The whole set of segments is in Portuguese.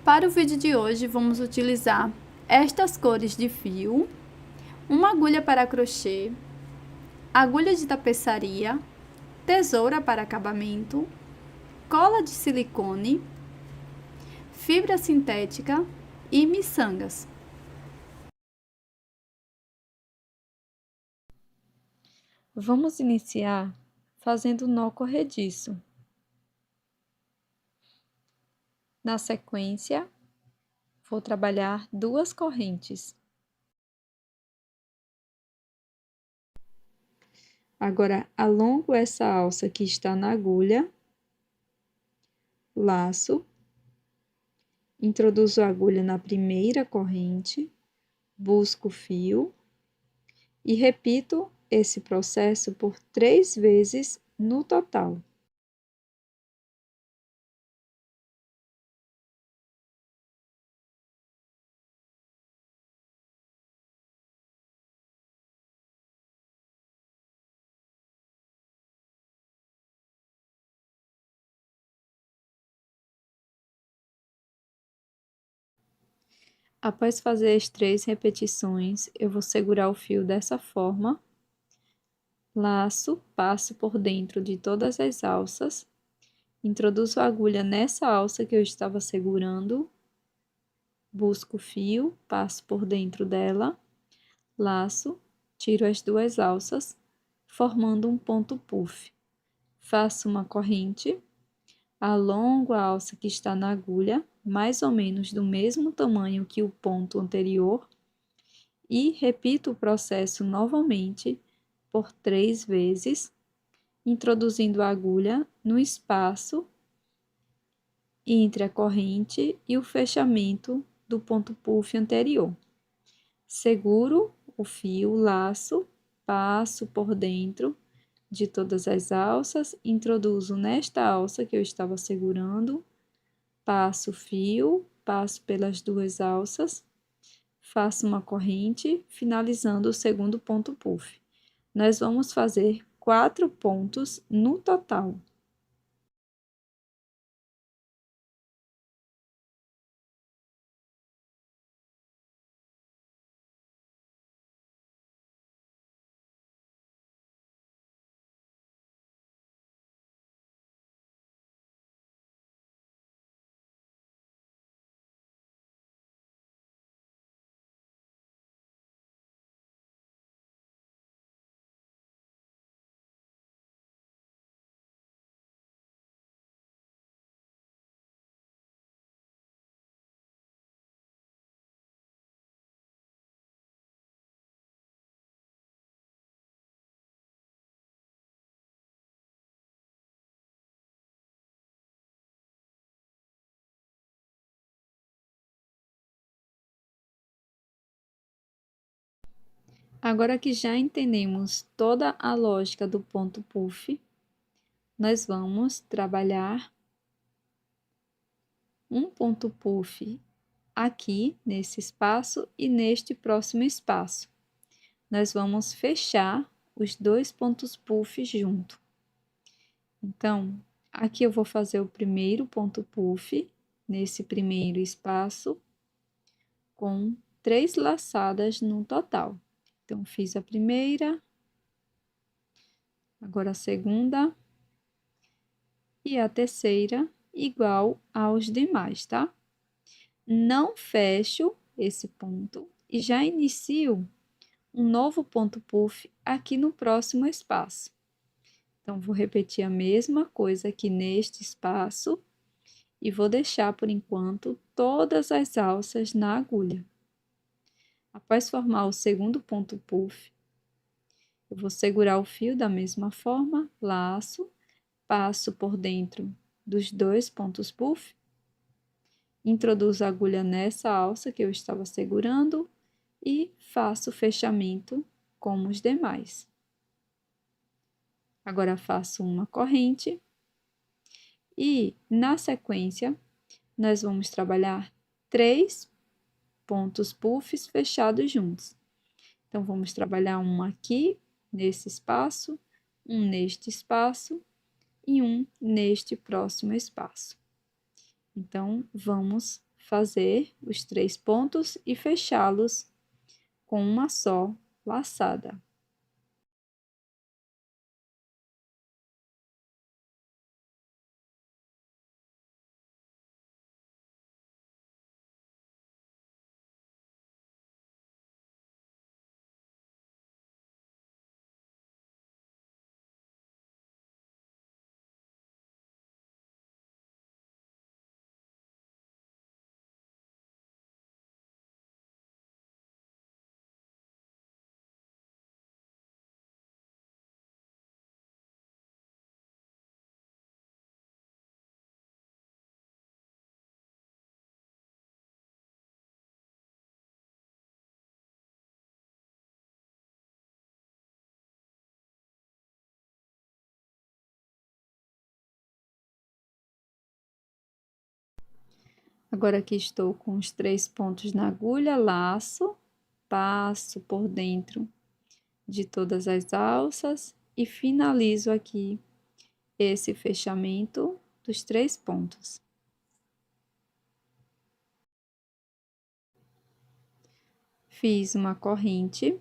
Para o vídeo de hoje, vamos utilizar estas cores de fio, uma agulha para crochê, agulha de tapeçaria, tesoura para acabamento, cola de silicone, fibra sintética e miçangas. Vamos iniciar fazendo nó corrediço. Na sequência, vou trabalhar 2 correntes. Agora, alongo essa alça que está na agulha, laço, introduzo a agulha na primeira corrente, busco o fio e repito esse processo por 3 vezes no total. Após fazer as 3 repetições, eu vou segurar o fio dessa forma, laço, passo por dentro de todas as alças, introduzo a agulha nessa alça que eu estava segurando, busco o fio, passo por dentro dela, laço, tiro as 2 alças, formando um ponto puff. Faço uma corrente, alongo a alça que está na agulha, mais ou menos do mesmo tamanho que o ponto anterior, e repito o processo novamente por 3 vezes, introduzindo a agulha no espaço entre a corrente e o fechamento do ponto puff anterior. Seguro o fio, laço, passo por dentro de todas as alças, introduzo nesta alça que eu estava segurando, passo o fio, passo pelas 2 alças, faço uma corrente, finalizando o segundo ponto puff. Nós vamos fazer 4 pontos no total. Agora que já entendemos toda a lógica do ponto puff, nós vamos trabalhar um ponto puff aqui nesse espaço e neste próximo espaço. Nós vamos fechar os 2 pontos puff junto. Então, aqui eu vou fazer o primeiro ponto puff nesse primeiro espaço com 3 laçadas no total. Então, fiz a primeira, agora a segunda e a terceira, igual aos demais, tá? Não fecho esse ponto e já inicio um novo ponto puff aqui no próximo espaço. Então, vou repetir a mesma coisa aqui neste espaço e vou deixar, por enquanto, todas as alças na agulha. Após formar o segundo ponto puff, eu vou segurar o fio da mesma forma, laço, passo por dentro dos 2 pontos puff, introduzo a agulha nessa alça que eu estava segurando e faço o fechamento como os demais. Agora, faço uma corrente e, na sequência, nós vamos trabalhar 3 pontos puffs fechados juntos. Então, vamos trabalhar um aqui, nesse espaço, um neste espaço e um neste próximo espaço. Então, vamos fazer os 3 pontos e fechá-los com uma só laçada. Agora aqui estou com os 3 pontos na agulha, laço, passo por dentro de todas as alças e finalizo aqui esse fechamento dos 3 pontos. Fiz uma corrente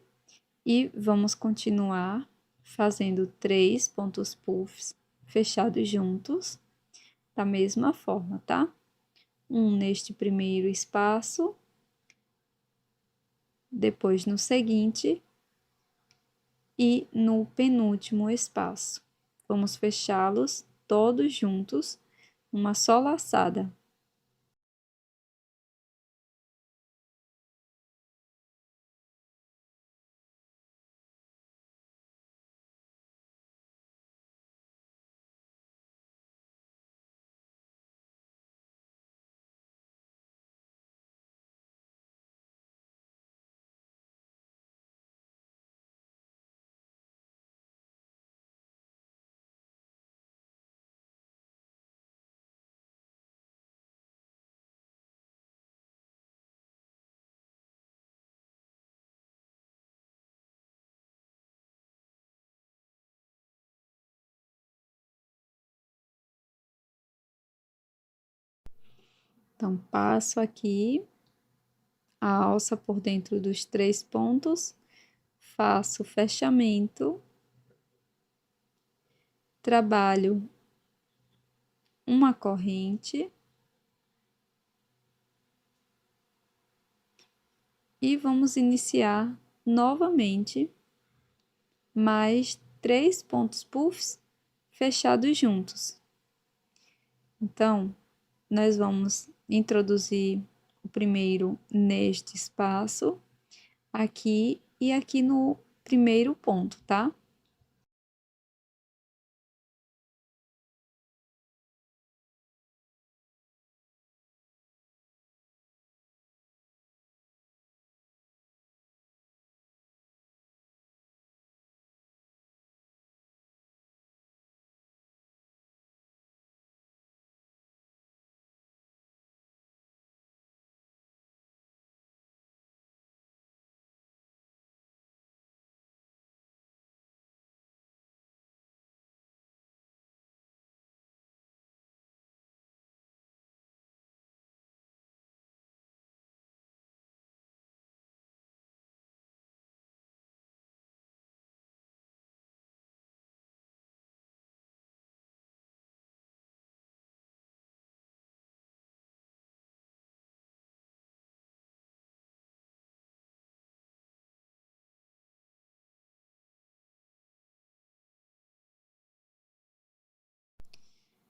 e vamos continuar fazendo 3 pontos puffs fechados juntos, da mesma forma, tá? Um neste primeiro espaço, depois no seguinte e no penúltimo espaço. Vamos fechá-los todos juntos, uma só laçada. Então, passo aqui a alça por dentro dos 3 pontos, faço o fechamento, trabalho uma corrente e vamos iniciar novamente mais 3 pontos puffs fechados juntos. Então, nós vamos introduzir o primeiro neste espaço, aqui e aqui no primeiro ponto, tá?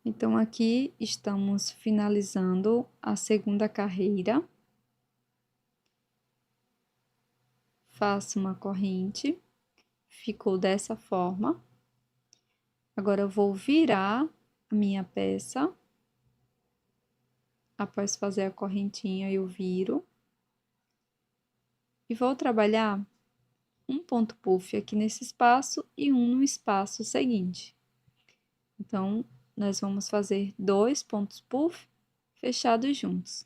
Então, aqui estamos finalizando a segunda carreira. Faço uma corrente, ficou dessa forma. Agora, eu vou virar a minha peça. Após fazer a correntinha, eu viro. E vou trabalhar um ponto puff aqui nesse espaço e um no espaço seguinte. Então, nós vamos fazer 2 pontos puff fechados juntos.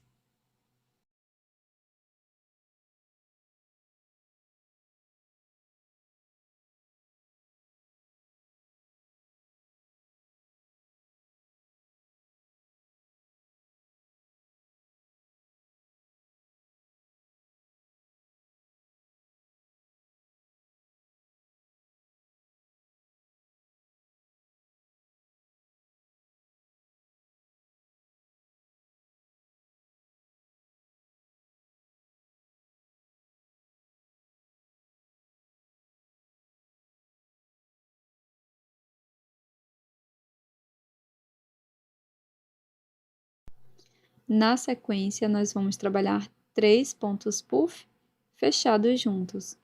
Na sequência, nós vamos trabalhar 3 pontos puff fechados juntos.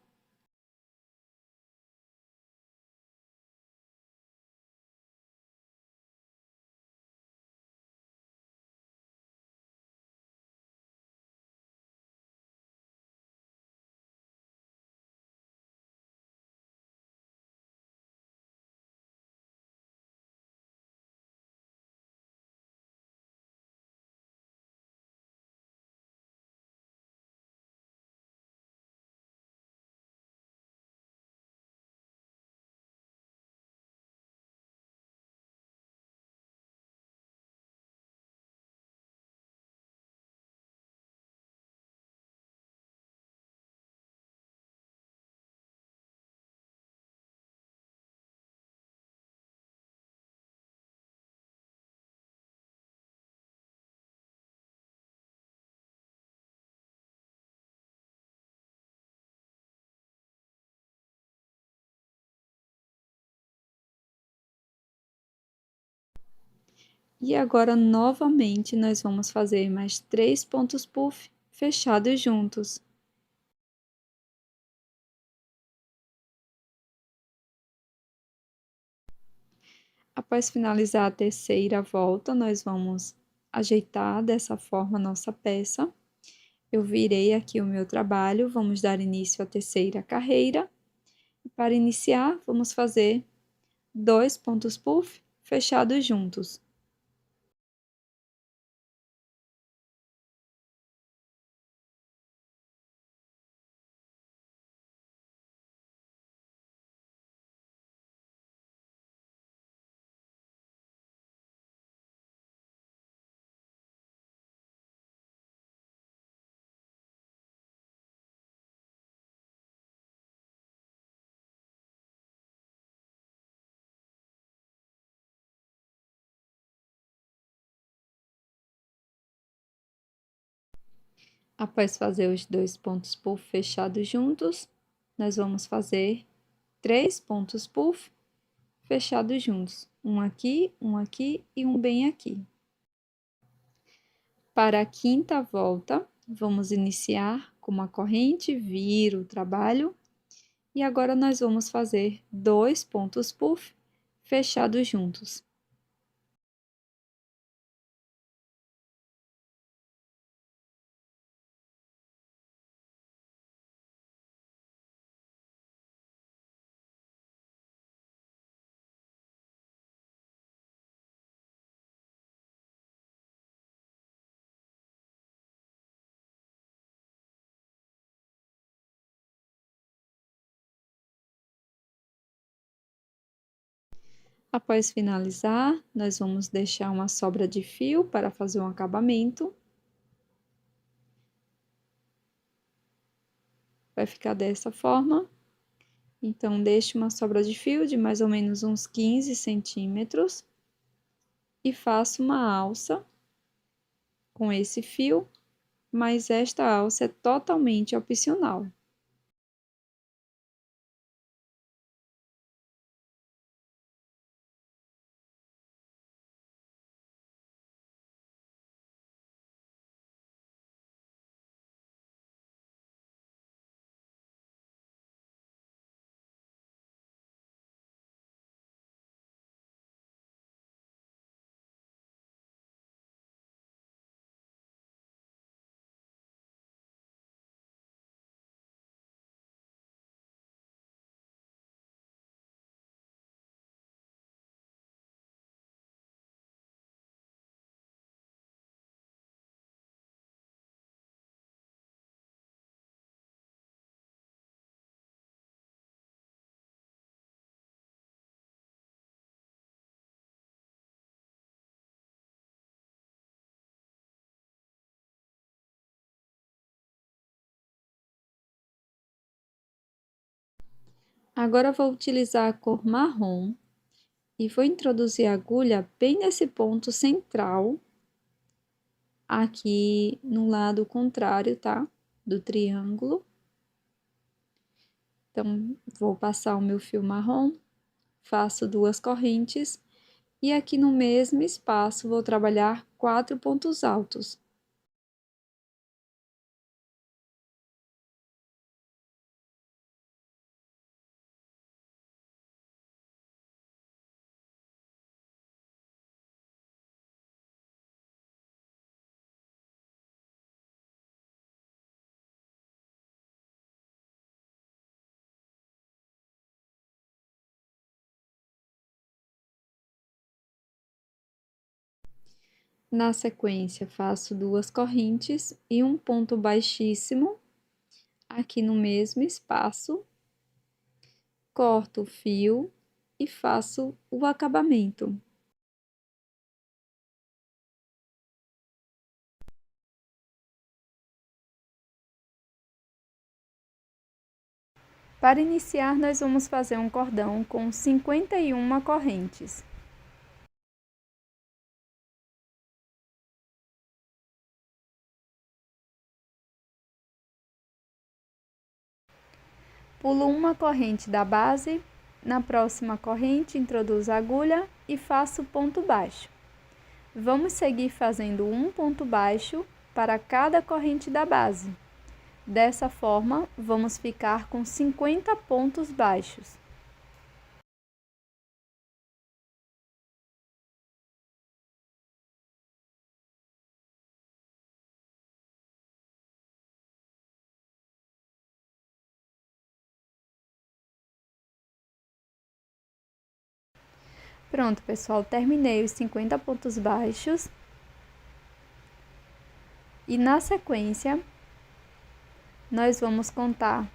E agora, novamente, nós vamos fazer mais 3 pontos puff fechados juntos. Após finalizar a terceira volta, nós vamos ajeitar dessa forma a nossa peça. Eu virei aqui o meu trabalho, vamos dar início à terceira carreira. Para iniciar, vamos fazer 2 pontos puff fechados juntos. Após fazer os 2 pontos puff fechados juntos, nós vamos fazer 3 pontos puff fechados juntos. Um aqui e um bem aqui. Para a quinta volta, vamos iniciar com uma corrente, vira o trabalho. E agora nós vamos fazer 2 pontos puff fechados juntos. Após finalizar, nós vamos deixar uma sobra de fio para fazer um acabamento. Vai ficar dessa forma. Então, deixe uma sobra de fio de mais ou menos uns 15 centímetros e faço uma alça com esse fio, mas esta alça é totalmente opcional. Agora, vou utilizar a cor marrom e vou introduzir a agulha bem nesse ponto central, aqui no lado contrário, tá? Do triângulo. Então, vou passar o meu fio marrom, faço 2 correntes e aqui no mesmo espaço vou trabalhar 4 pontos altos. Na sequência, faço 2 correntes e um ponto baixíssimo aqui no mesmo espaço, corto o fio e faço o acabamento. Para iniciar, nós vamos fazer um cordão com 51 correntes. Pulo uma corrente da base, na próxima corrente introduzo a agulha e faço ponto baixo. Vamos seguir fazendo um ponto baixo para cada corrente da base. Dessa forma, vamos ficar com 50 pontos baixos. Pronto, pessoal, terminei os 50 pontos baixos. E na sequência, nós vamos contar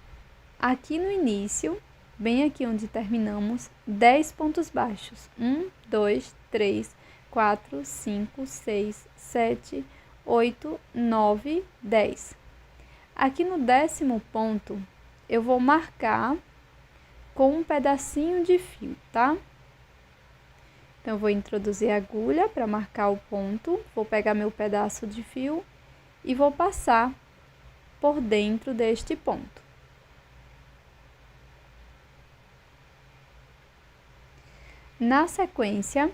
aqui no início, bem aqui onde terminamos, 10 pontos baixos. 1, 2, 3, 4, 5, 6, 7, 8, 9, 10. Aqui no 10º ponto, eu vou marcar com um pedacinho de fio, tá? Então, eu vou introduzir a agulha para marcar o ponto, vou pegar meu pedaço de fio e vou passar por dentro deste ponto. Na sequência,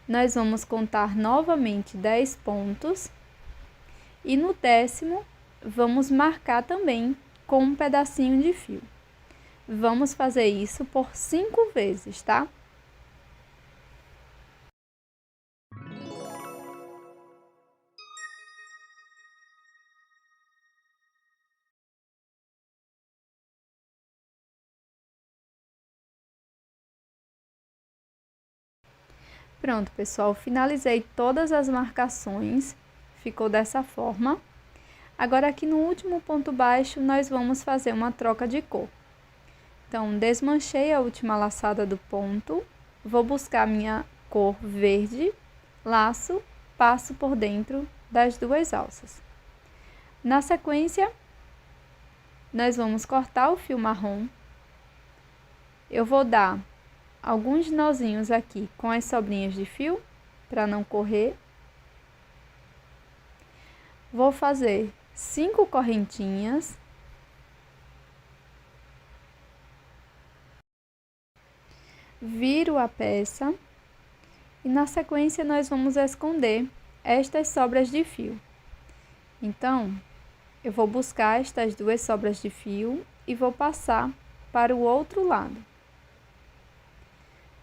nós vamos contar novamente 10 pontos e no 10º vamos marcar também com um pedacinho de fio. Vamos fazer isso por 5 vezes, tá? Pronto, pessoal, finalizei todas as marcações, ficou dessa forma. Agora, aqui no último ponto baixo, nós vamos fazer uma troca de cor. Então, desmanchei a última laçada do ponto, vou buscar minha cor verde, laço, passo por dentro das 2 alças. Na sequência, nós vamos cortar o fio marrom. Eu vou dar alguns nozinhos aqui com as sobrinhas de fio, para não correr. Vou fazer 5 correntinhas. Viro a peça e na sequência nós vamos esconder estas sobras de fio. Então, eu vou buscar estas 2 sobras de fio e vou passar para o outro lado.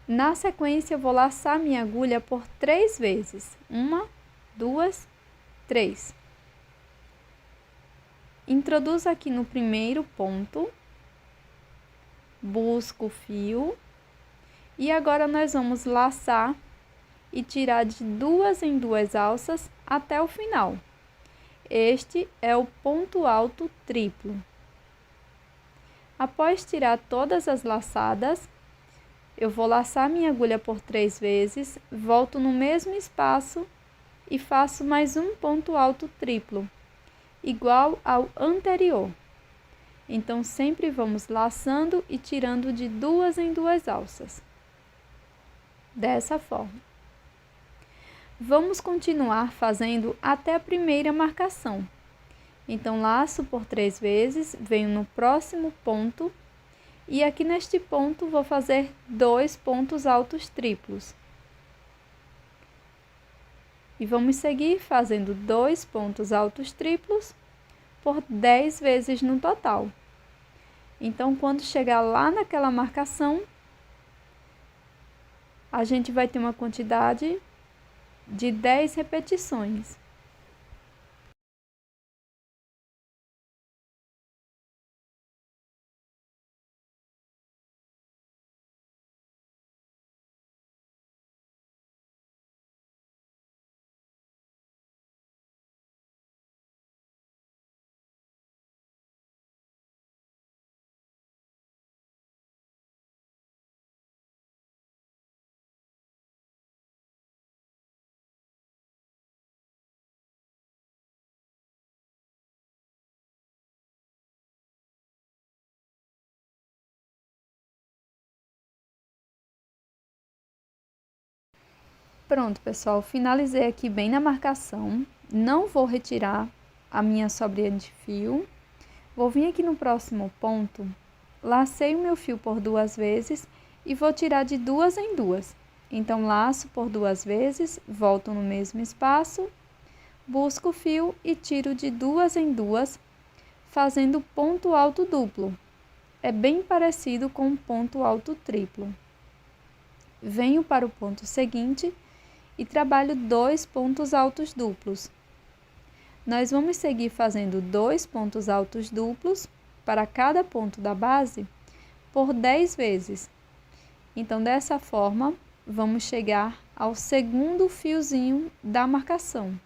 Na sequência, eu vou laçar minha agulha por 3 vezes. 1, 2, 3. Introduzo aqui no primeiro ponto, busco o fio e agora nós vamos laçar e tirar de 2 em 2 alças até o final. Este é o ponto alto triplo. Após tirar todas as laçadas, eu vou laçar minha agulha por 3 vezes, volto no mesmo espaço e faço mais um ponto alto triplo, igual ao anterior. Então, sempre vamos laçando e tirando de 2 em 2 alças. Dessa forma. Vamos continuar fazendo até a primeira marcação. Então, laço por 3 vezes, venho no próximo ponto e aqui neste ponto vou fazer 2 pontos altos triplos. E vamos seguir fazendo 2 pontos altos triplos por 10 vezes no total. Então, quando chegar lá naquela marcação, a gente vai ter uma quantidade de 10 repetições. Pronto, pessoal, finalizei aqui bem na marcação. Não vou retirar a minha sobrinha de fio. Vou vir aqui no próximo ponto, lacei o meu fio por 2 vezes e vou tirar de 2 em 2. Então, laço por 2 vezes, volto no mesmo espaço, busco o fio e tiro de 2 em 2, fazendo ponto alto duplo. É bem parecido com um ponto alto triplo. Venho para o ponto seguinte e trabalho 2 pontos altos duplos. Nós vamos seguir fazendo 2 pontos altos duplos para cada ponto da base por 10 vezes. Então, dessa forma, vamos chegar ao segundo fiozinho da marcação.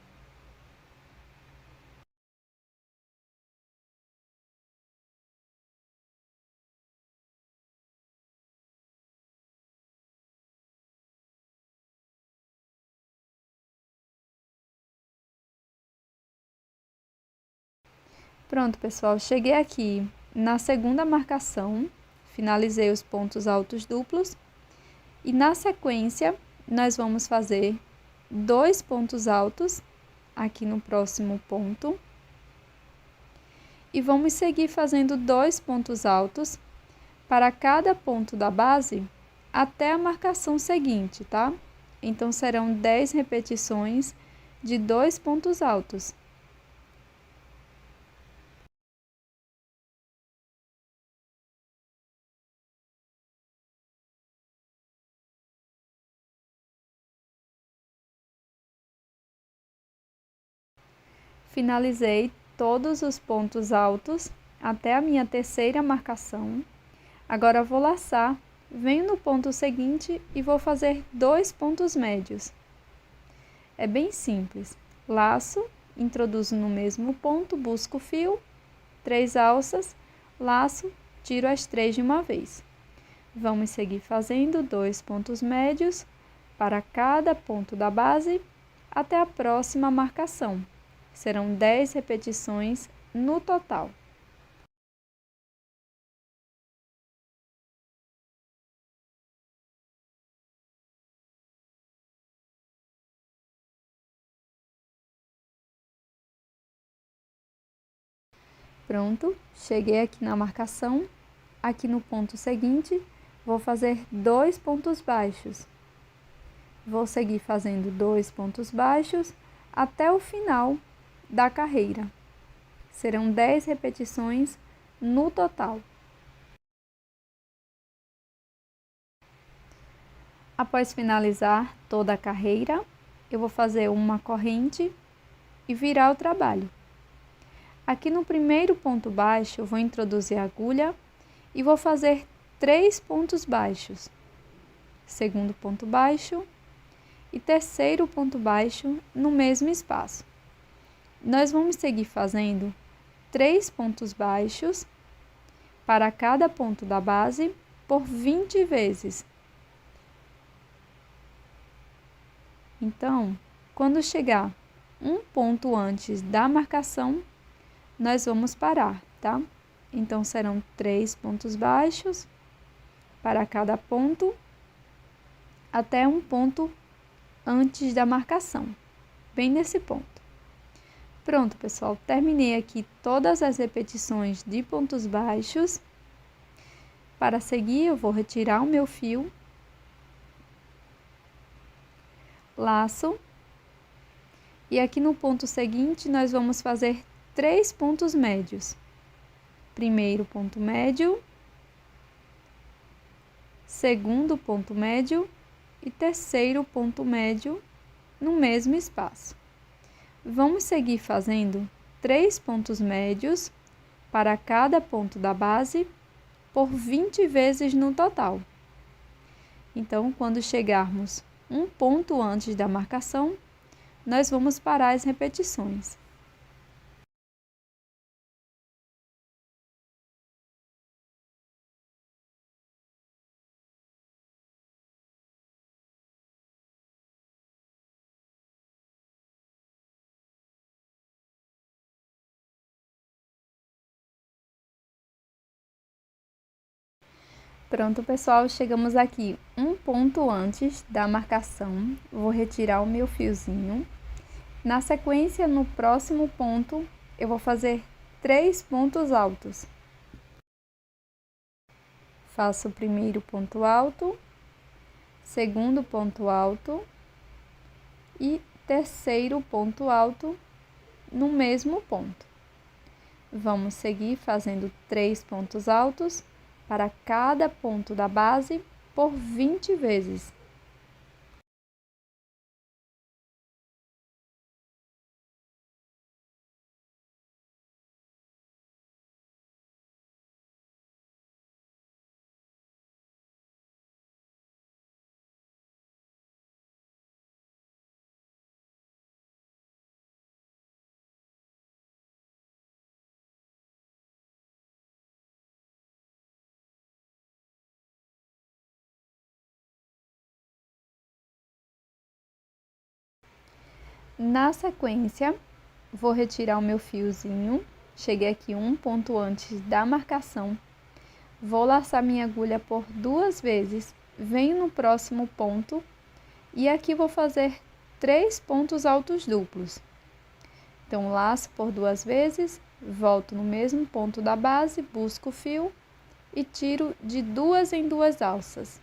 Pronto, pessoal, cheguei aqui na segunda marcação, finalizei os pontos altos duplos e na sequência nós vamos fazer 2 pontos altos aqui no próximo ponto e vamos seguir fazendo 2 pontos altos para cada ponto da base até a marcação seguinte, tá? Então, serão 10 repetições de 2 pontos altos. Finalizei todos os pontos altos até a minha terceira marcação. Agora, vou laçar, venho no ponto seguinte e vou fazer 2 pontos médios. É bem simples. Laço, introduzo no mesmo ponto, busco o fio, 3 alças, laço, tiro as 3 de uma vez. Vamos seguir fazendo 2 pontos médios para cada ponto da base até a próxima marcação. Serão 10 repetições no total. Pronto, cheguei aqui na marcação. Aqui no ponto seguinte, vou fazer 2 pontos baixos. Vou seguir fazendo 2 pontos baixos até o final da carreira. Serão 10 repetições no total. Após finalizar toda a carreira, eu vou fazer uma corrente e virar o trabalho. Aqui no primeiro ponto baixo, eu vou introduzir a agulha e vou fazer 3 pontos baixos. Segundo ponto baixo e terceiro ponto baixo no mesmo espaço. Nós vamos seguir fazendo 3 pontos baixos para cada ponto da base por 20 vezes. Então, quando chegar um ponto antes da marcação, nós vamos parar, tá? Então, serão 3 pontos baixos para cada ponto até um ponto antes da marcação, bem nesse ponto. Pronto, pessoal, terminei aqui todas as repetições de pontos baixos. Para seguir, eu vou retirar o meu fio, laço, e aqui no ponto seguinte, nós vamos fazer 3 pontos médios. Primeiro ponto médio, segundo ponto médio e terceiro ponto médio no mesmo espaço. Vamos seguir fazendo 3 pontos médios para cada ponto da base por 20 vezes no total. Então, quando chegarmos um ponto antes da marcação, nós vamos parar as repetições. Pronto, pessoal, chegamos aqui um ponto antes da marcação. Vou retirar o meu fiozinho. Na sequência, no próximo ponto, eu vou fazer 3 pontos altos. Faço o primeiro ponto alto, segundo ponto alto e terceiro ponto alto no mesmo ponto. Vamos seguir fazendo 3 pontos altos para cada ponto da base por 20 vezes. Na sequência, vou retirar o meu fiozinho, cheguei aqui um ponto antes da marcação, vou laçar minha agulha por 2 vezes, venho no próximo ponto e aqui vou fazer 3 pontos altos duplos. Então, laço por 2 vezes, volto no mesmo ponto da base, busco o fio e tiro de 2 em 2 alças.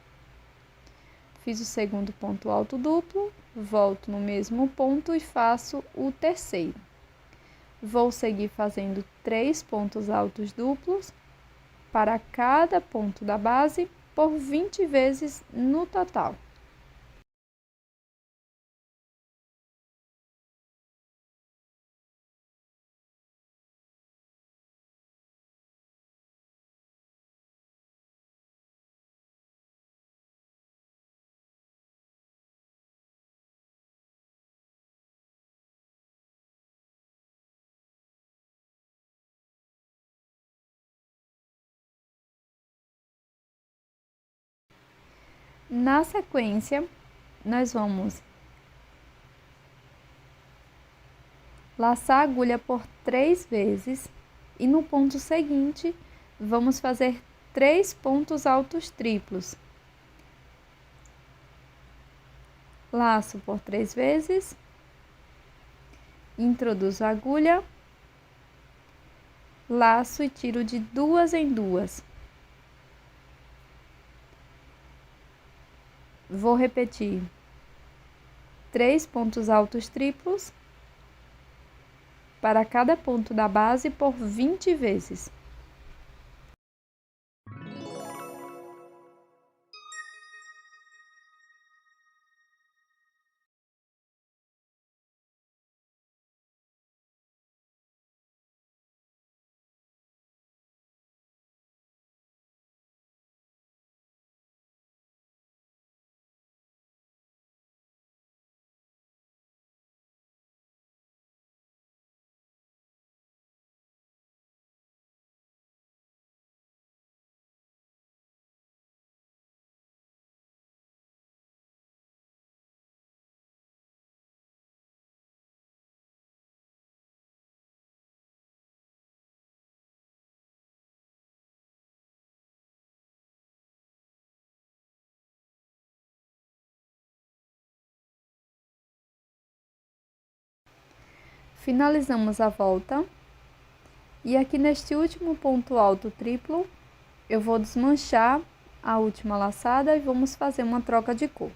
Fiz o segundo ponto alto duplo, volto no mesmo ponto e faço o terceiro. Vou seguir fazendo 3 pontos altos duplos para cada ponto da base por 20 vezes no total. Na sequência, nós vamos laçar a agulha por 3 vezes e no ponto seguinte, vamos fazer 3 pontos altos triplos. Laço por 3 vezes, introduzo a agulha, laço e tiro de 2 em 2. Vou repetir 3 pontos altos triplos para cada ponto da base por 20 vezes. Finalizamos a volta e aqui neste último ponto alto triplo, eu vou desmanchar a última laçada e vamos fazer uma troca de cor.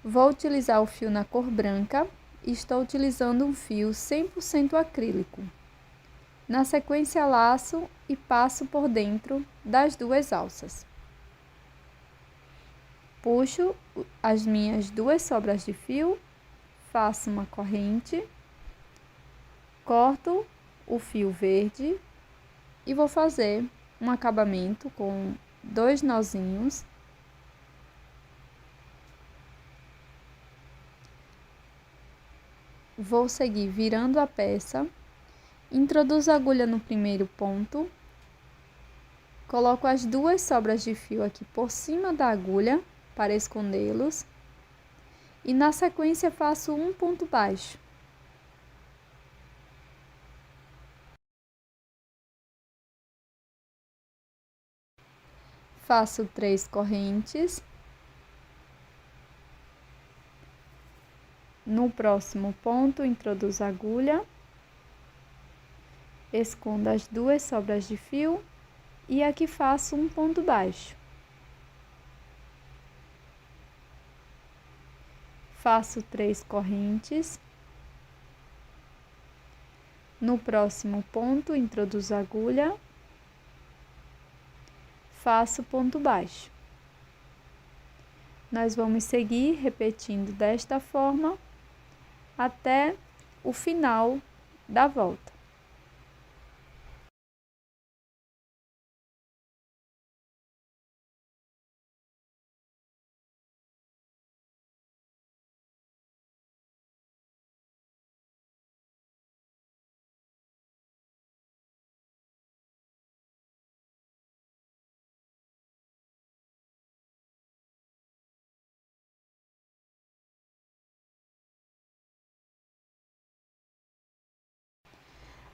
Vou utilizar o fio na cor branca e estou utilizando um fio 100% acrílico. Na sequência, laço e passo por dentro das 2 alças. Puxo as minhas 2 sobras de fio, faço uma corrente, corto o fio verde e vou fazer um acabamento com 2 nozinhos. Vou seguir virando a peça, introduzo a agulha no primeiro ponto, coloco as 2 sobras de fio aqui por cima da agulha para escondê-los e na sequência faço um ponto baixo. Faço 3 correntes. No próximo ponto, introduzo a agulha, escondo as 2 sobras de fio e aqui faço um ponto baixo. Faço 3 correntes. No próximo ponto, introduzo a agulha, faço ponto baixo. Nós vamos seguir repetindo desta forma até o final da volta.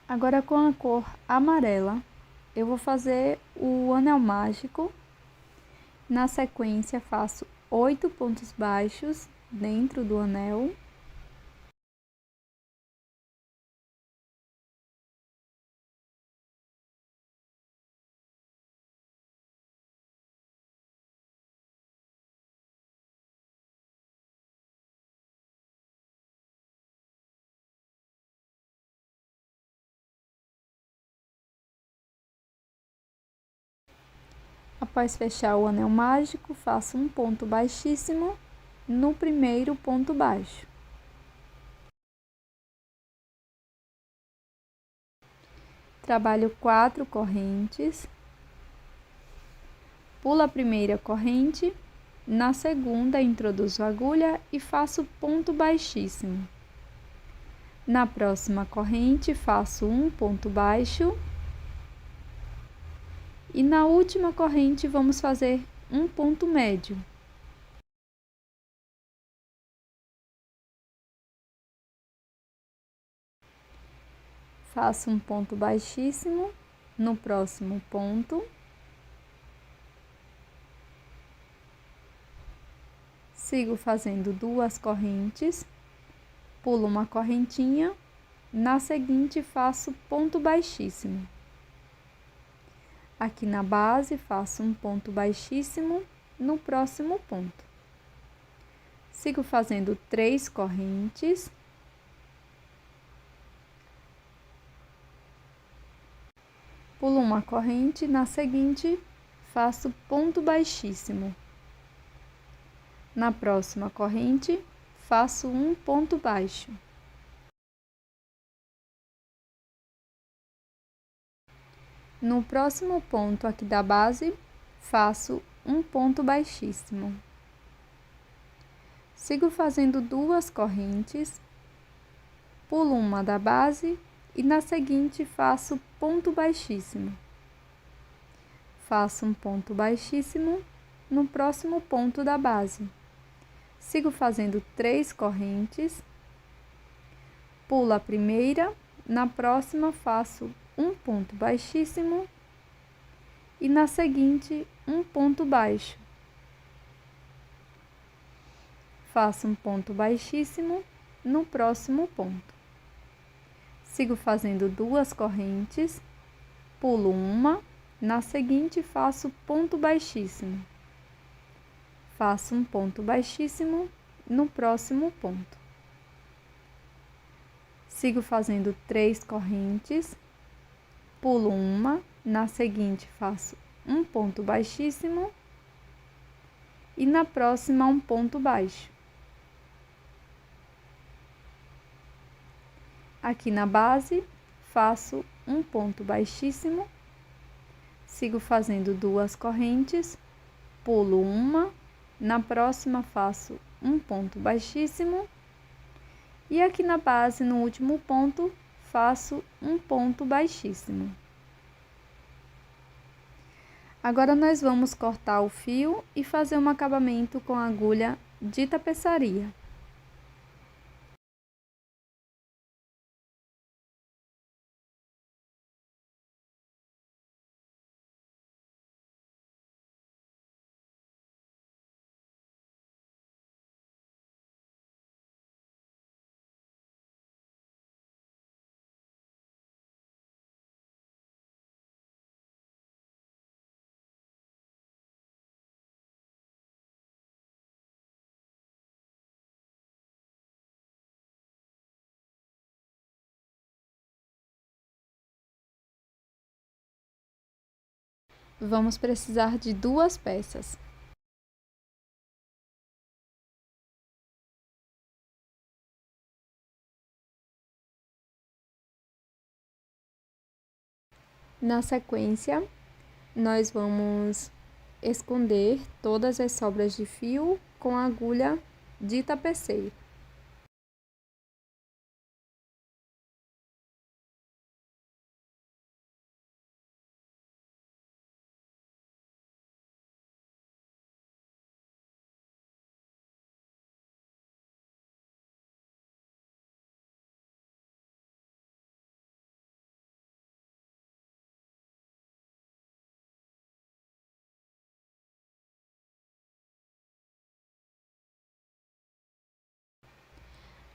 Agora, com a cor amarela, eu vou fazer o anel mágico. Na sequência, faço 8 pontos baixos dentro do anel. Após fechar o anel mágico, faço um ponto baixíssimo no primeiro ponto baixo. Trabalho 4 correntes. Pulo a primeira corrente, na segunda introduzo a agulha e faço ponto baixíssimo. Na próxima corrente, faço um ponto baixo. E na última corrente, vamos fazer um ponto médio. Faço um ponto baixíssimo no próximo ponto. Sigo fazendo 2 correntes, pulo uma correntinha, na seguinte faço ponto baixíssimo. Aqui na base, faço um ponto baixíssimo no próximo ponto. Sigo fazendo 3 correntes. Pulo uma corrente, na seguinte, faço ponto baixíssimo. Na próxima corrente, faço um ponto baixo. No próximo ponto aqui da base, faço um ponto baixíssimo. Sigo fazendo 2 correntes, pulo uma da base e na seguinte faço ponto baixíssimo. Faço um ponto baixíssimo no próximo ponto da base. Sigo fazendo 3 correntes, pulo a primeira, na próxima faço um ponto baixíssimo e na seguinte um ponto baixo. Faço um ponto baixíssimo no próximo ponto. Sigo fazendo 2 correntes, pulo uma, na seguinte faço ponto baixíssimo. Faço um ponto baixíssimo no próximo ponto. Sigo fazendo 3 correntes, pulo uma, na seguinte faço um ponto baixíssimo e na próxima um ponto baixo. Aqui na base, faço um ponto baixíssimo, sigo fazendo 2 correntes, pulo uma, na próxima faço um ponto baixíssimo e aqui na base, no último ponto, faço um ponto baixíssimo. Agora, nós vamos cortar o fio e fazer um acabamento com a agulha de tapeçaria. vamos precisar de 2 peças. Na sequência, nós vamos esconder todas as sobras de fio com a agulha de tapeceiro.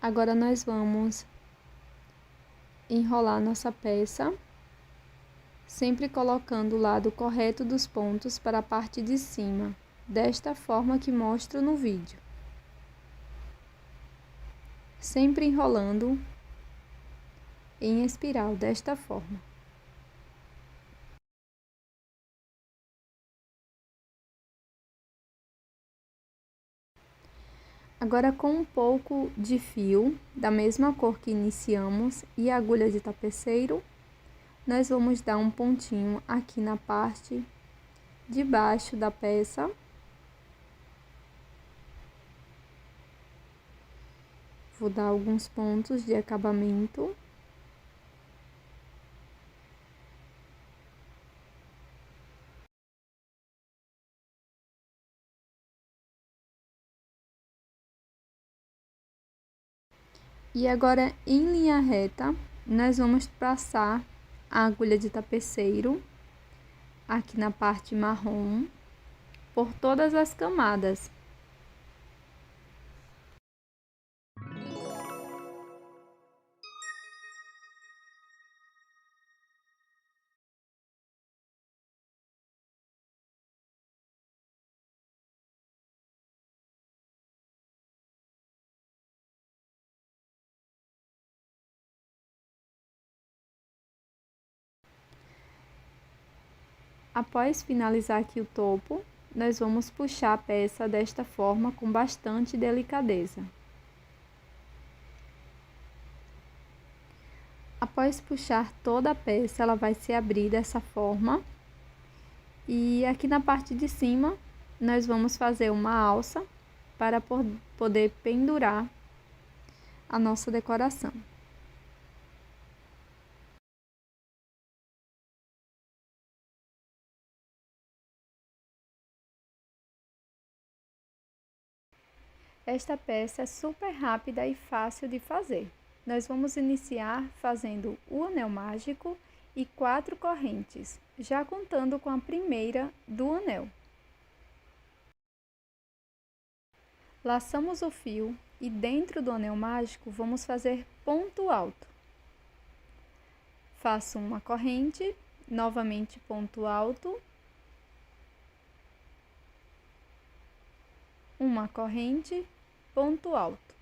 Agora nós vamos enrolar nossa peça, sempre colocando o lado correto dos pontos para a parte de cima, desta forma que mostro no vídeo. Sempre enrolando em espiral, desta forma. Agora, com um pouco de fio, da mesma cor que iniciamos, e a agulha de tapeceiro, nós vamos dar um pontinho aqui na parte de baixo da peça. Vou dar alguns pontos de acabamento. E agora, em linha reta, nós vamos passar a agulha de tapeceiro aqui na parte marrom por todas as camadas. Após finalizar aqui o topo, nós vamos puxar a peça desta forma com bastante delicadeza. Após puxar toda a peça, ela vai se abrir dessa forma. E aqui na parte de cima, nós vamos fazer uma alça para poder pendurar a nossa decoração. Esta peça é super rápida e fácil de fazer. Nós vamos iniciar fazendo o anel mágico e 4 correntes, já contando com a primeira do anel. Laçamos o fio e dentro do anel mágico vamos fazer ponto alto. Faço uma corrente, novamente ponto alto, uma corrente, ponto alto.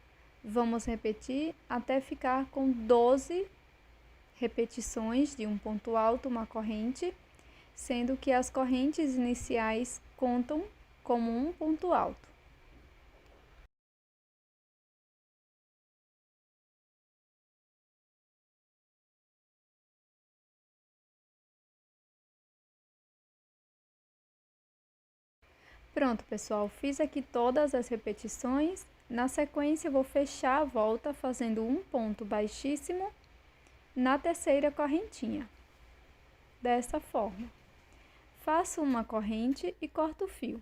Vamos repetir até ficar com 12 repetições de um ponto alto, uma corrente, sendo que as correntes iniciais contam como um ponto alto. Pronto, pessoal, fiz aqui todas as repetições. Na sequência, eu vou fechar a volta fazendo um ponto baixíssimo na terceira correntinha, dessa forma. Faço uma corrente e corto o fio.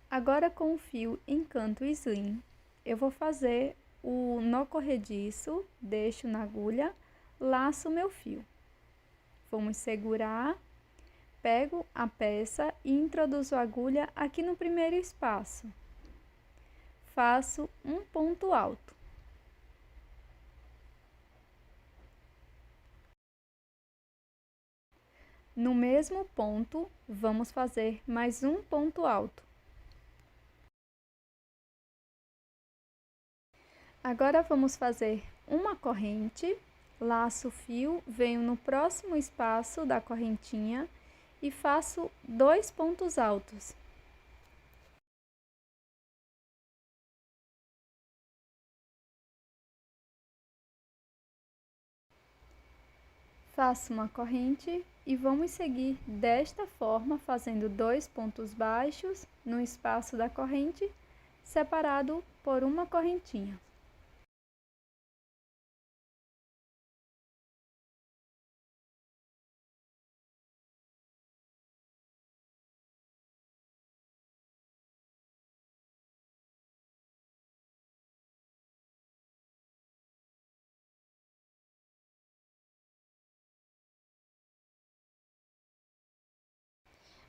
Agora, com o fio em canto slim, eu vou fazer o nó corrediço, deixo na agulha, laço meu fio. Vamos segurar, pego a peça e introduzo a agulha aqui no primeiro espaço. Faço um ponto alto. No mesmo ponto, vamos fazer mais um ponto alto. Agora, vamos fazer uma corrente, Laço o fio, venho no próximo espaço da correntinha e faço 2 pontos altos. Faço uma corrente e vamos seguir desta forma, fazendo 2 pontos baixos no espaço da corrente, separado por uma correntinha.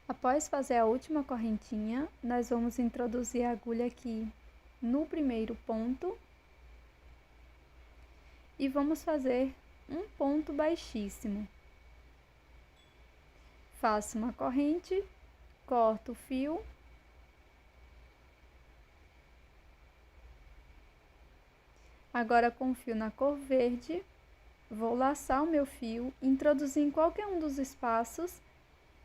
Após fazer a última correntinha, nós vamos introduzir a agulha aqui no primeiro ponto e vamos fazer um ponto baixíssimo. Faço uma corrente, corto o fio. Agora, com o fio na cor verde, vou laçar o meu fio, introduzir em qualquer um dos espaços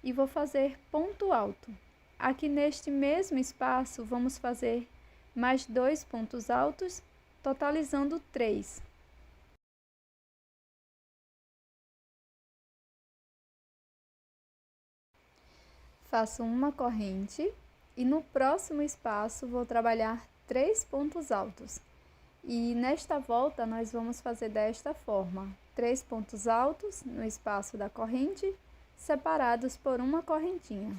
e vou fazer ponto alto. Aqui neste mesmo espaço, vamos fazer mais 2 pontos altos, totalizando 3. Faço uma corrente e no próximo espaço vou trabalhar 3 pontos altos. E nesta volta nós vamos fazer desta forma: 3 pontos altos no espaço da corrente, separados por uma correntinha.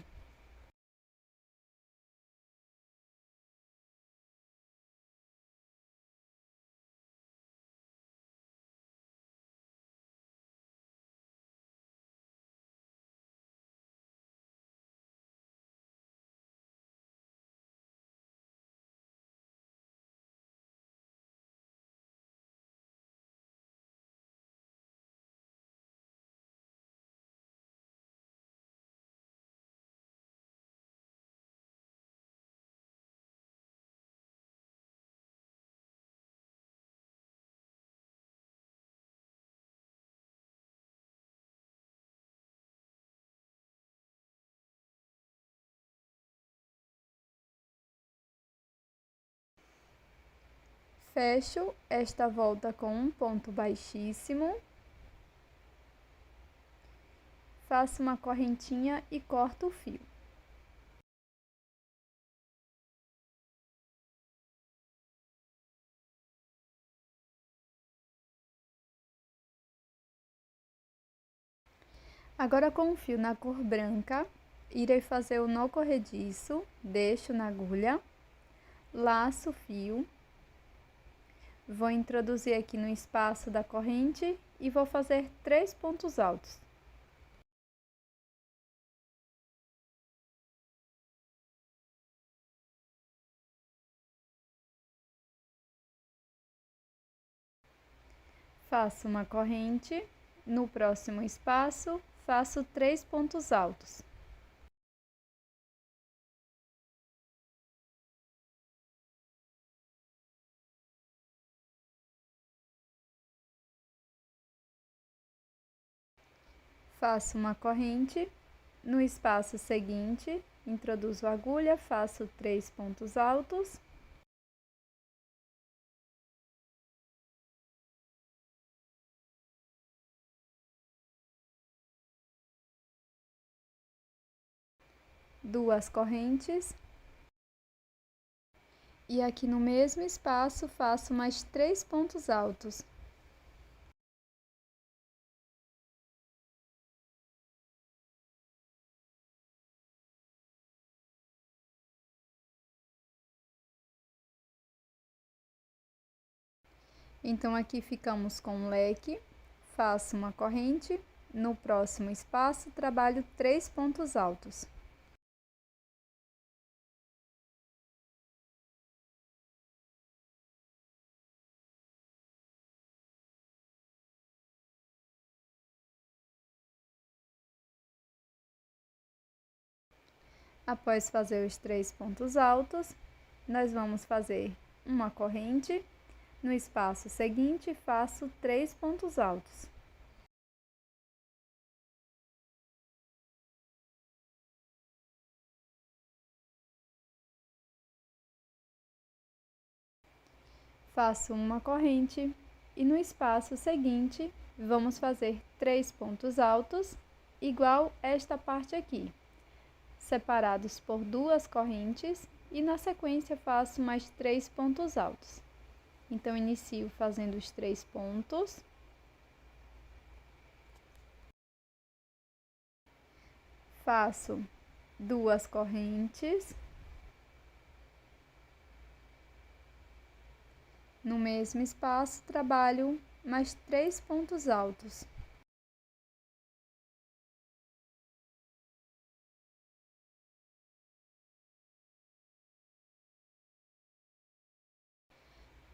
Fecho esta volta com um ponto baixíssimo, faço uma correntinha e corto o fio. Agora, com o fio na cor branca, irei fazer o nó corrediço, deixo na agulha, laço o fio, vou introduzir aqui no espaço da corrente e vou fazer 3 pontos altos. Faço uma corrente, no próximo espaço, faço 3 pontos altos. Faço uma corrente, no espaço seguinte, introduzo a agulha, faço 3 pontos altos. Duas correntes. E aqui no mesmo espaço, faço mais 3 pontos altos. Então, aqui ficamos com um leque, faço uma corrente, no próximo espaço, trabalho 3 pontos altos. Após fazer os 3 pontos altos, nós vamos fazer uma corrente, No espaço seguinte, faço 3 pontos altos. Faço uma corrente e no espaço seguinte, vamos fazer 3 pontos altos, igual esta parte aqui, separados por 2 correntes, e na sequência faço mais 3 pontos altos. Então, inicio fazendo os 3 pontos. Faço 2 correntes. No mesmo espaço, trabalho mais 3 pontos altos.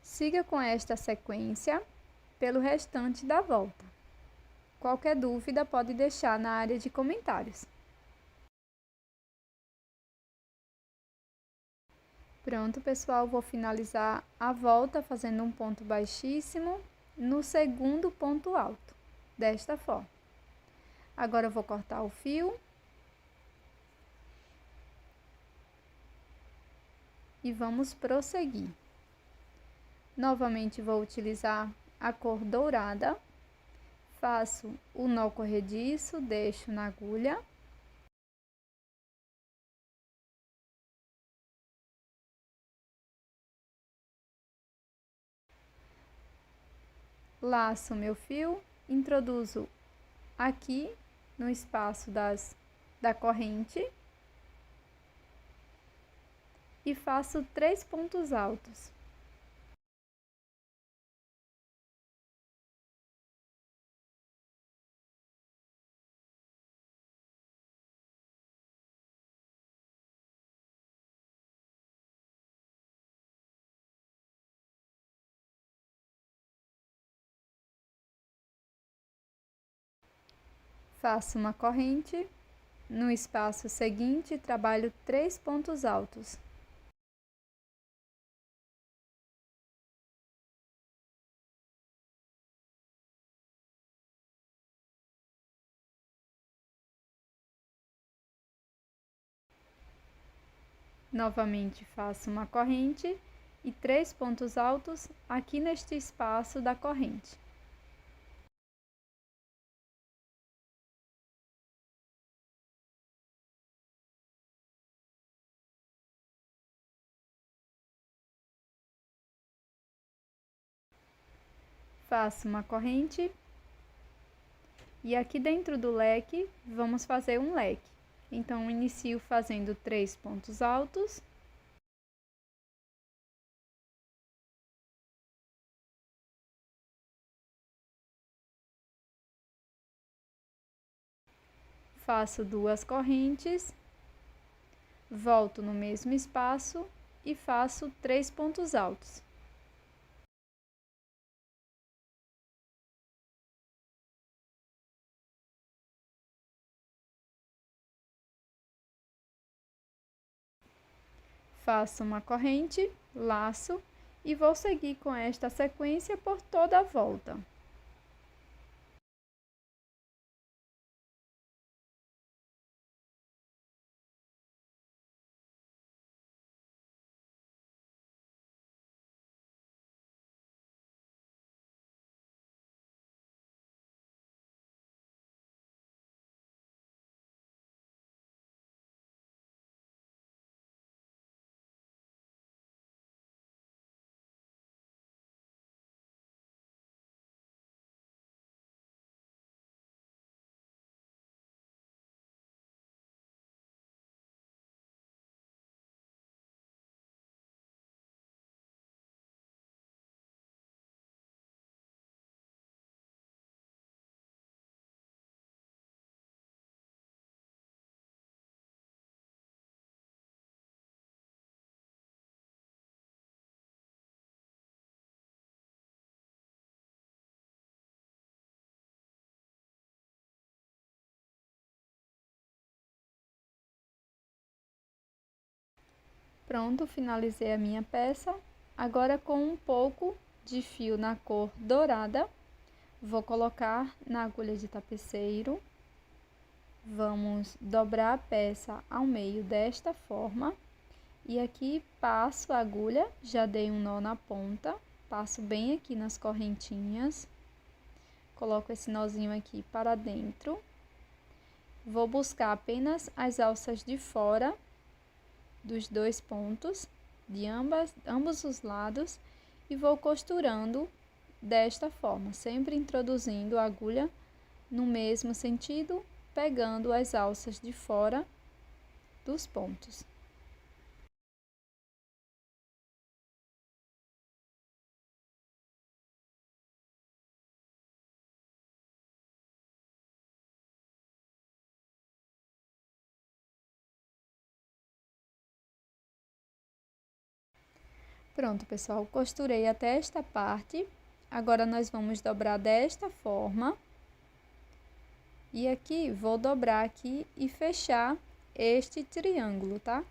Siga com esta sequência pelo restante da volta. Qualquer dúvida pode deixar na área de comentários. Pronto, pessoal, vou finalizar a volta fazendo um ponto baixíssimo no segundo ponto alto, desta forma. Agora eu vou cortar o fio e vamos prosseguir. Novamente vou utilizar a cor dourada, faço o nó corrediço, deixo na agulha. Laço meu fio, introduzo aqui no espaço da corrente e faço 3 pontos altos. Faço uma corrente, no espaço seguinte trabalho 3 pontos altos. Novamente faço uma corrente e 3 pontos altos aqui neste espaço da corrente. Faço uma corrente e aqui dentro do leque vamos fazer um leque. Então, inicio fazendo 3 pontos altos. Faço 2 correntes, volto no mesmo espaço e faço 3 pontos altos. Faço uma corrente, laço e vou seguir com esta sequência por toda a volta. Pronto, finalizei a minha peça. Agora com um pouco de fio na cor dourada. Vou colocar na agulha de tapeceiro. Vamos dobrar a peça ao meio desta forma. E aqui passo a agulha, já dei um nó na ponta, passo bem aqui nas correntinhas. Coloco esse nozinho aqui para dentro. Vou buscar apenas as alças de fora dos 2 pontos, de ambos os lados, e vou costurando desta forma, sempre introduzindo a agulha no mesmo sentido, pegando as alças de fora dos pontos. Pronto, pessoal, costurei até esta parte. Agora, nós vamos dobrar desta forma. E aqui, vou dobrar aqui e fechar este triângulo, tá?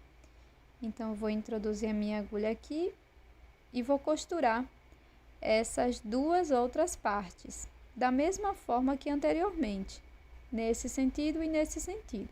Então, eu vou introduzir a minha agulha aqui e vou costurar essas duas outras partes, da mesma forma que anteriormente, nesse sentido e nesse sentido.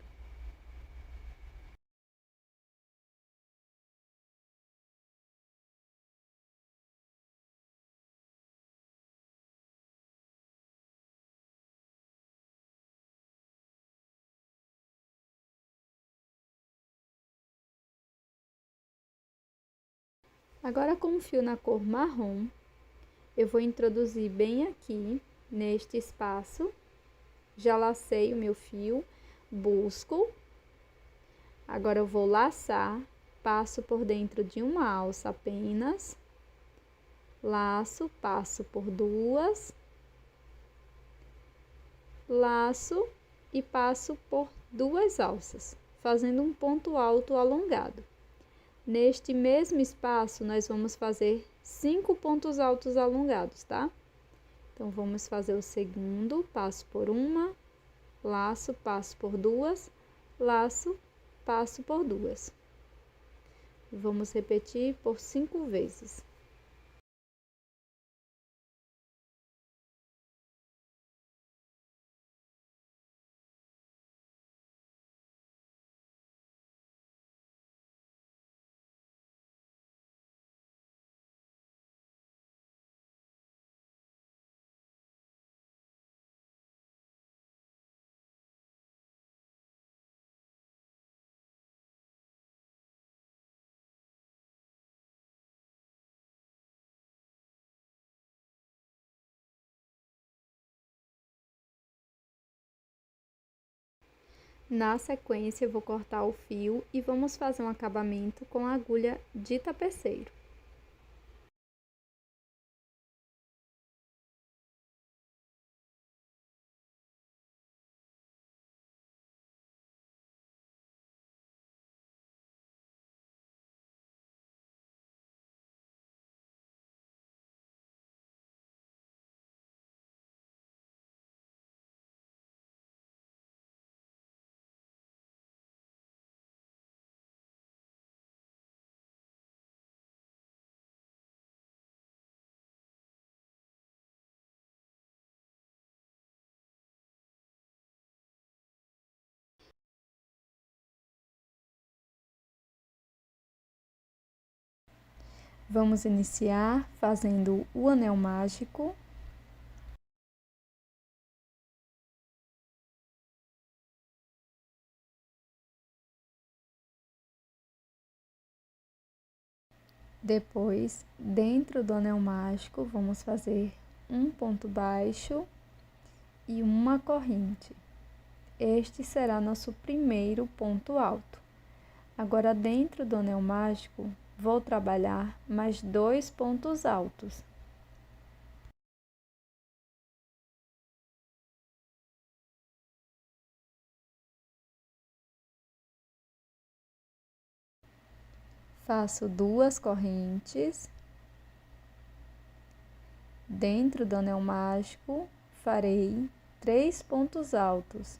Agora, com o fio na cor marrom, eu vou introduzir bem aqui, neste espaço. Já lacei o meu fio, busco. Agora, eu vou laçar, passo por dentro de uma alça apenas. Laço, passo por duas. Laço e passo por duas alças, fazendo um ponto alto alongado. Neste mesmo espaço, nós vamos fazer 5 pontos altos alongados, tá? Então, vamos fazer o segundo, passo por uma, laço, passo por duas, laço, passo por duas. Vamos repetir por 5 vezes. Na sequência, eu vou cortar o fio e vamos fazer um acabamento com a agulha de tapeceiro. Vamos iniciar fazendo o anel mágico. Depois, dentro do anel mágico, vamos fazer um ponto baixo e uma corrente. Este será nosso primeiro ponto alto. Agora, dentro do anel mágico, vou trabalhar mais 2 pontos altos. Faço 2 correntes. Dentro do anel mágico, farei 3 pontos altos.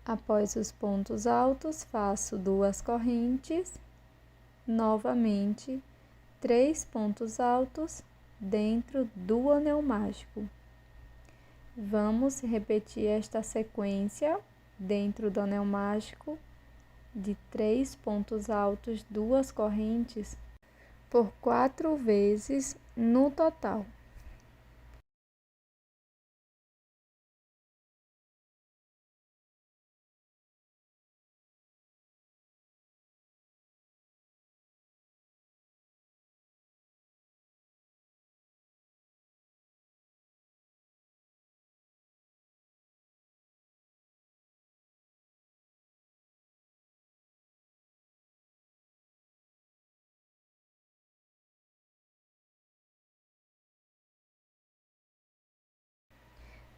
Após os pontos altos, faço 2 correntes, novamente 3 pontos altos dentro do anel mágico. Vamos repetir esta sequência dentro do anel mágico de 3 pontos altos, 2 correntes, por 4 vezes no total.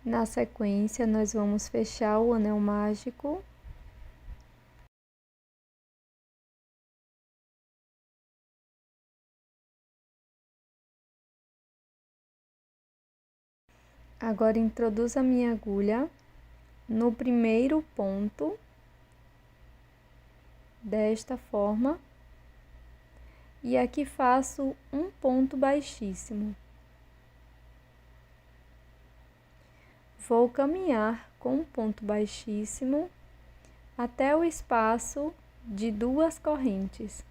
Na sequência, nós vamos fechar o anel mágico. Agora, introduzo a minha agulha no primeiro ponto, desta forma, e aqui faço um ponto baixíssimo. Vou caminhar com um ponto baixíssimo até o espaço de 2 correntes.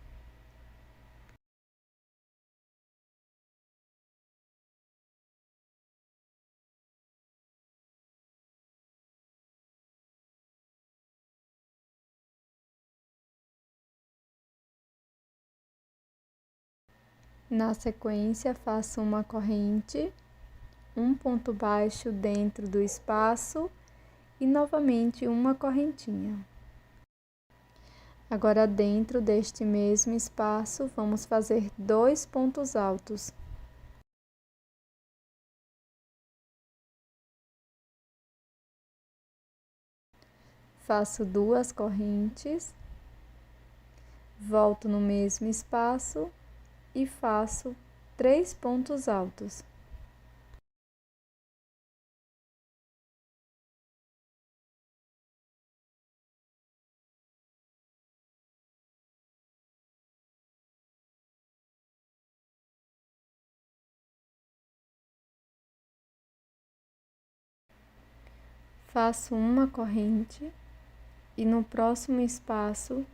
Na sequência, faço uma corrente, um ponto baixo dentro do espaço e novamente uma correntinha. Agora, dentro deste mesmo espaço, vamos fazer 2 pontos altos. Faço 2 correntes, volto no mesmo espaço e faço 3 pontos altos. Faço uma corrente e no próximo espaço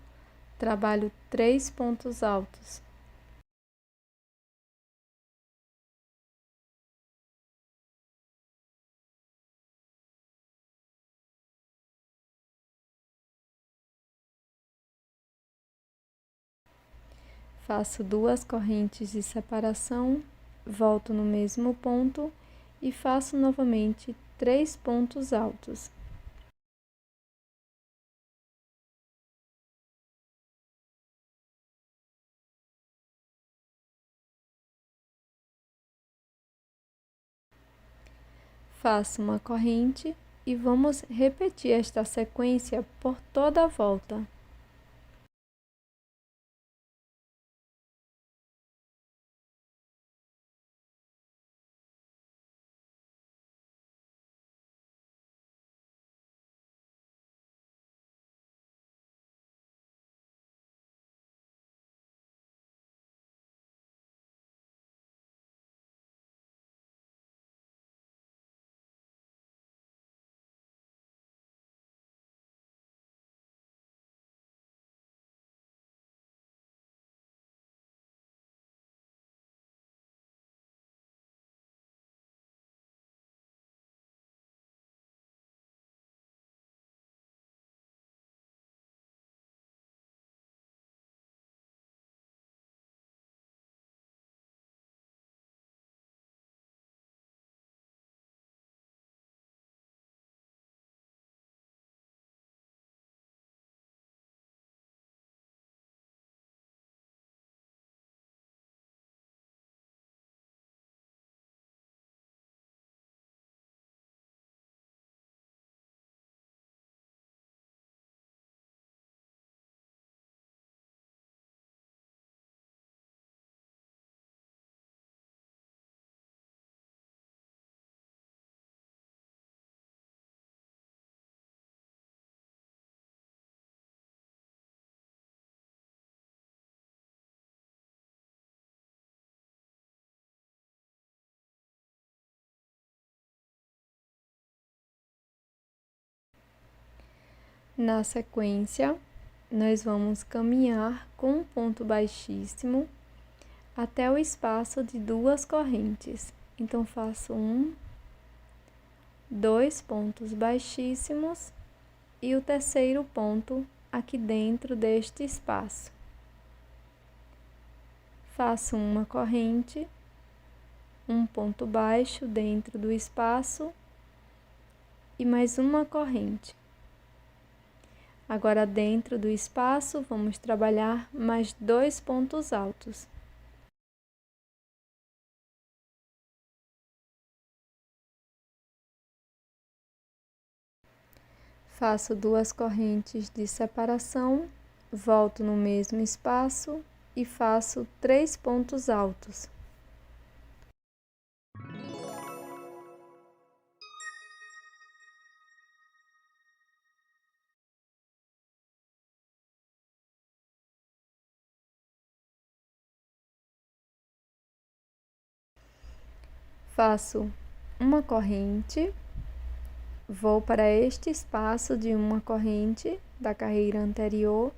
trabalho 3 pontos altos. Faço 2 correntes de separação, volto no mesmo ponto e faço novamente 3 pontos altos. Faço uma corrente e vamos repetir esta sequência por toda a volta. Na sequência, nós vamos caminhar com um ponto baixíssimo até o espaço de duas correntes. Então, faço 2 pontos baixíssimos e o terceiro ponto aqui dentro deste espaço. Faço uma corrente, um ponto baixo dentro do espaço e mais uma corrente. Agora, dentro do espaço, vamos trabalhar mais 2 pontos altos. Faço 2 correntes de separação, volto no mesmo espaço e faço 3 pontos altos. Faço uma corrente, vou para este espaço de uma corrente da carreira anterior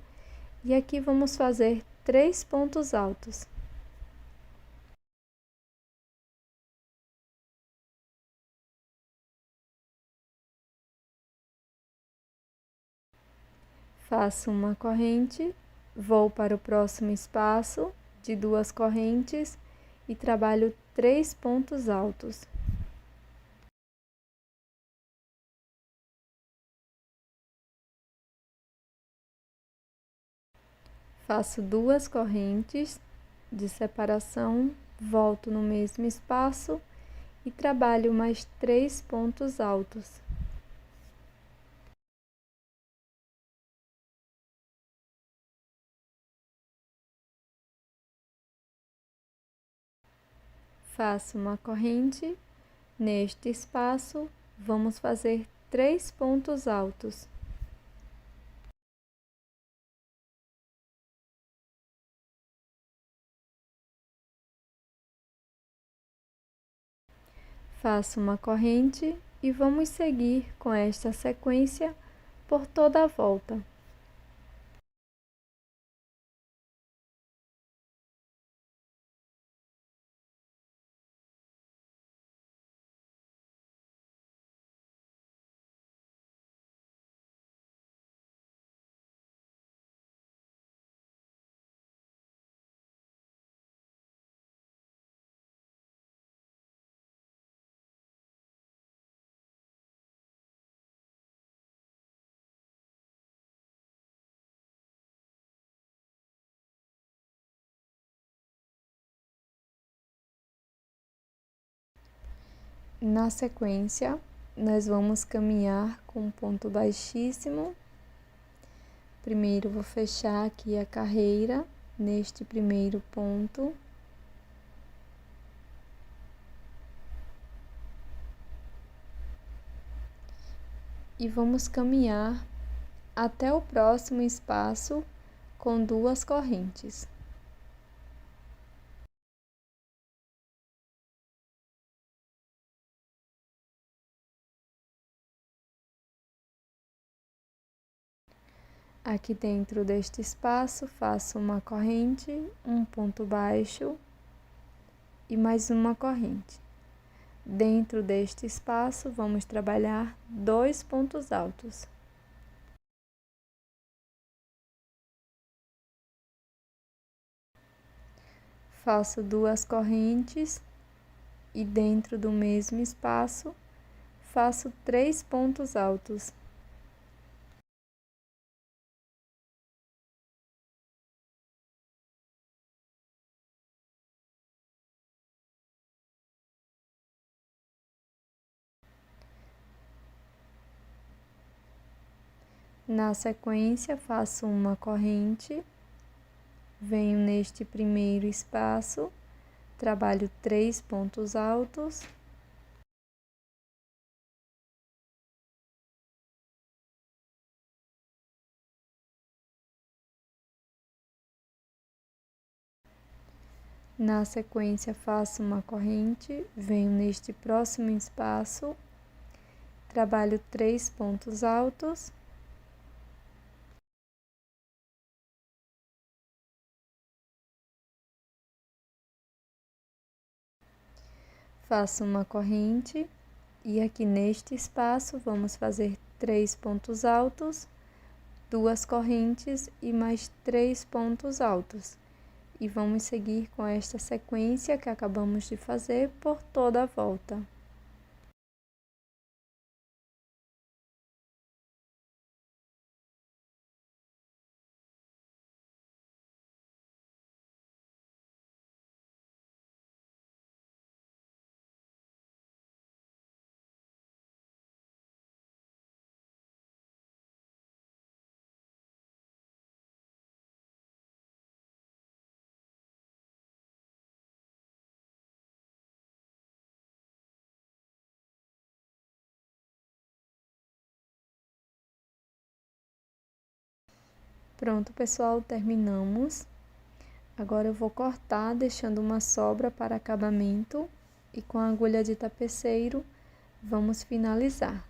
e aqui vamos fazer 3 pontos altos. Faço uma corrente, vou para o próximo espaço de 2 correntes e trabalho 3 pontos altos. Faço 2 correntes de separação, volto no mesmo espaço e trabalho mais 3 pontos altos. Faço uma corrente, neste espaço vamos fazer 3 pontos altos. Faço uma corrente e vamos seguir com esta sequência por toda a volta. Na sequência, nós vamos caminhar com um ponto baixíssimo. Primeiro, vou fechar aqui a carreira neste primeiro ponto. E vamos caminhar até o próximo espaço com 2 correntes. Aqui dentro deste espaço, faço uma corrente, um ponto baixo e mais uma corrente. Dentro deste espaço, vamos trabalhar 2 pontos altos. Faço 2 correntes e dentro do mesmo espaço, faço 3 pontos altos. Na sequência, faço uma corrente, venho neste primeiro espaço, trabalho 3 pontos altos. Na sequência, faço uma corrente, venho neste próximo espaço, trabalho 3 pontos altos. Faço uma corrente e aqui neste espaço vamos fazer 3 pontos altos, 2 correntes e mais 3 pontos altos. E vamos seguir com esta sequência que acabamos de fazer por toda a volta. Pronto, pessoal, terminamos. Agora eu vou cortar, deixando uma sobra para acabamento, e com a agulha de tapeceiro vamos finalizar.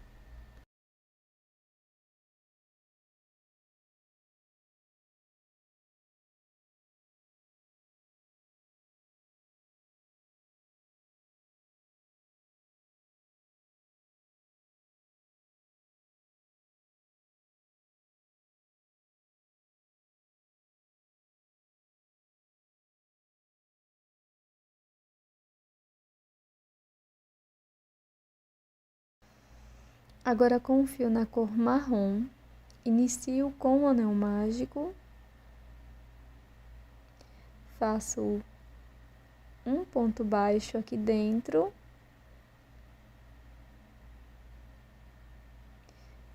Agora, com o fio na cor marrom, inicio com o anel mágico, faço um ponto baixo aqui dentro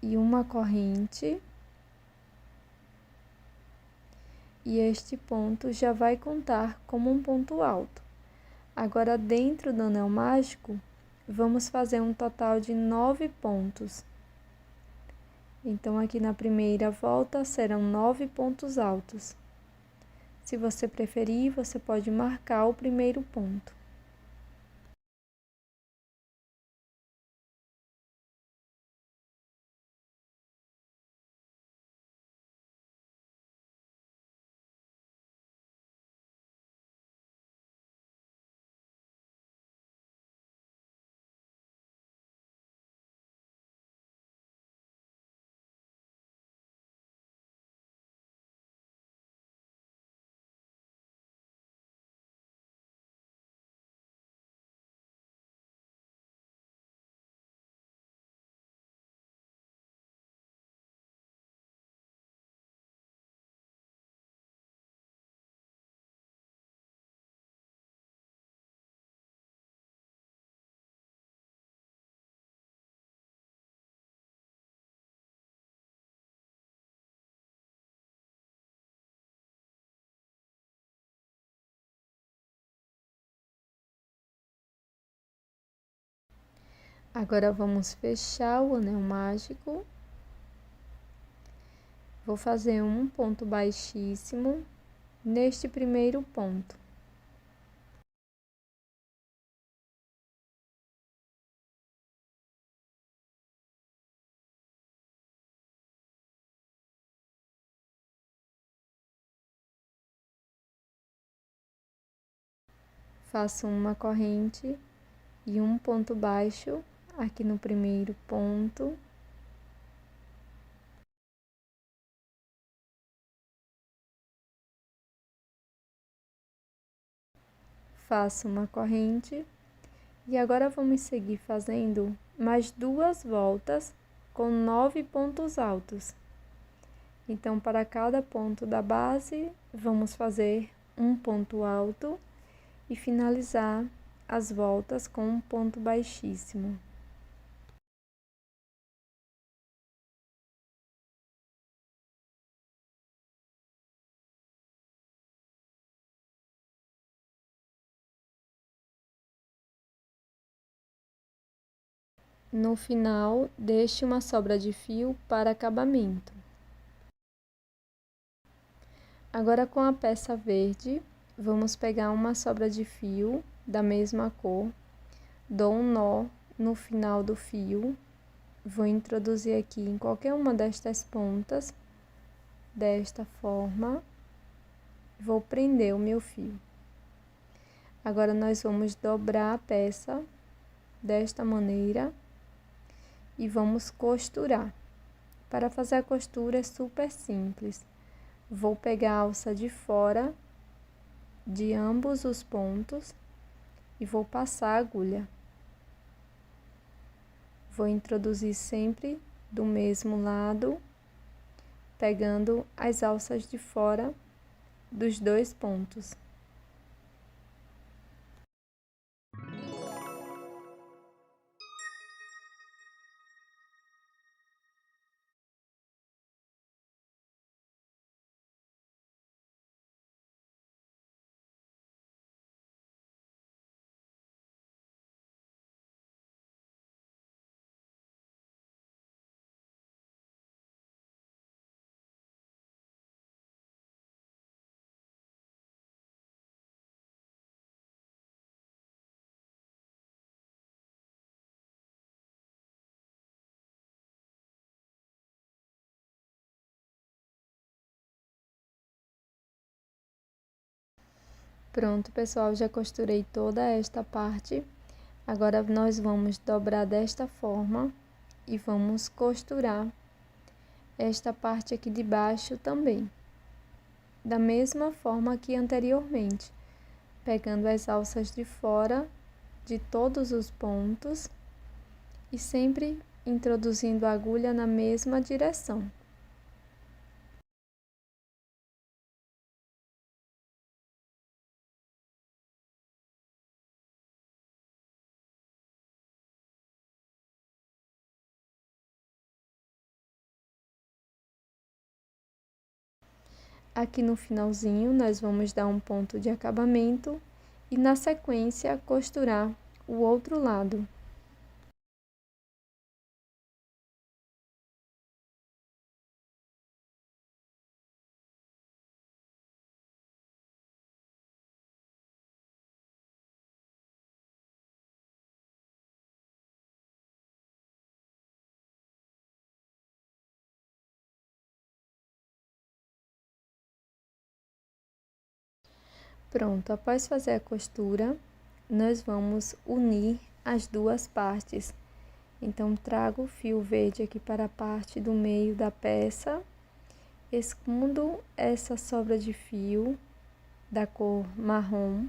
e uma corrente, e este ponto já vai contar como um ponto alto. Agora, dentro do anel mágico, vamos fazer um total de 9 pontos. Então, aqui na primeira volta serão 9 pontos altos. Se você preferir, você pode marcar o primeiro ponto. Agora, vamos fechar o anel mágico. Vou fazer um ponto baixíssimo neste primeiro ponto. Faço uma corrente e um ponto baixo aqui no primeiro ponto. Faço uma corrente e agora vamos seguir fazendo mais 2 voltas com 9 pontos altos. Então, para cada ponto da base, vamos fazer um ponto alto e finalizar as voltas com um ponto baixíssimo. No final, deixe uma sobra de fio para acabamento. Agora, com a peça verde, vamos pegar uma sobra de fio da mesma cor, dou um nó no final do fio, vou introduzir aqui em qualquer uma destas pontas, desta forma, vou prender o meu fio. Agora, nós vamos dobrar a peça desta maneira e vamos costurar. Para fazer a costura é super simples. Vou pegar a alça de fora de ambos os pontos e vou passar a agulha. Vou introduzir sempre do mesmo lado, pegando as alças de fora dos dois pontos. Pronto, pessoal, já costurei toda esta parte. Agora, nós vamos dobrar desta forma e vamos costurar esta parte aqui de baixo também. Da mesma forma que anteriormente, pegando as alças de fora de todos os pontos e sempre introduzindo a agulha na mesma direção. Aqui no finalzinho, nós vamos dar um ponto de acabamento e, na sequência, costurar o outro lado. Pronto, após fazer a costura, nós vamos unir as duas partes. Então, trago o fio verde aqui para a parte do meio da peça, escondo essa sobra de fio da cor marrom,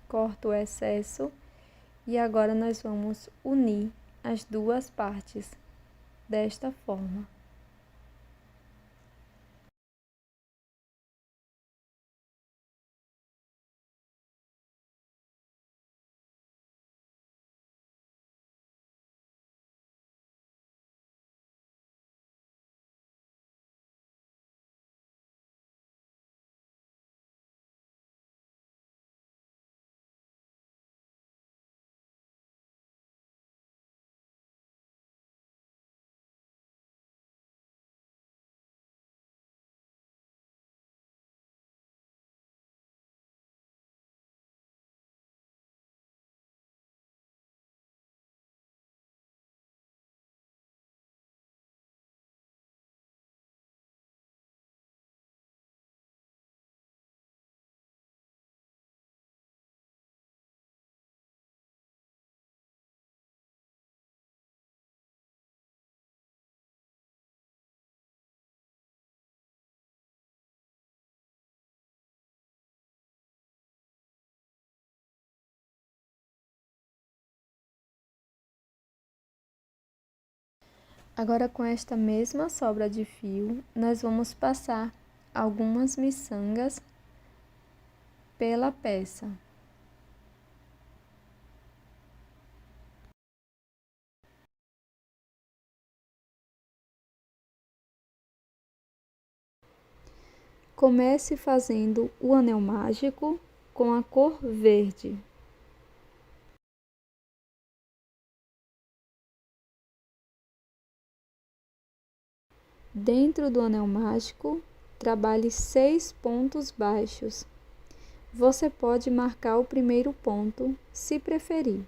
corto o excesso e agora nós vamos unir as duas partes desta forma. Agora, com esta mesma sobra de fio, nós vamos passar algumas miçangas pela peça. Comece fazendo o anel mágico com a cor verde. Dentro do anel mágico, trabalhe 6 pontos baixos. Você pode marcar o primeiro ponto, se preferir.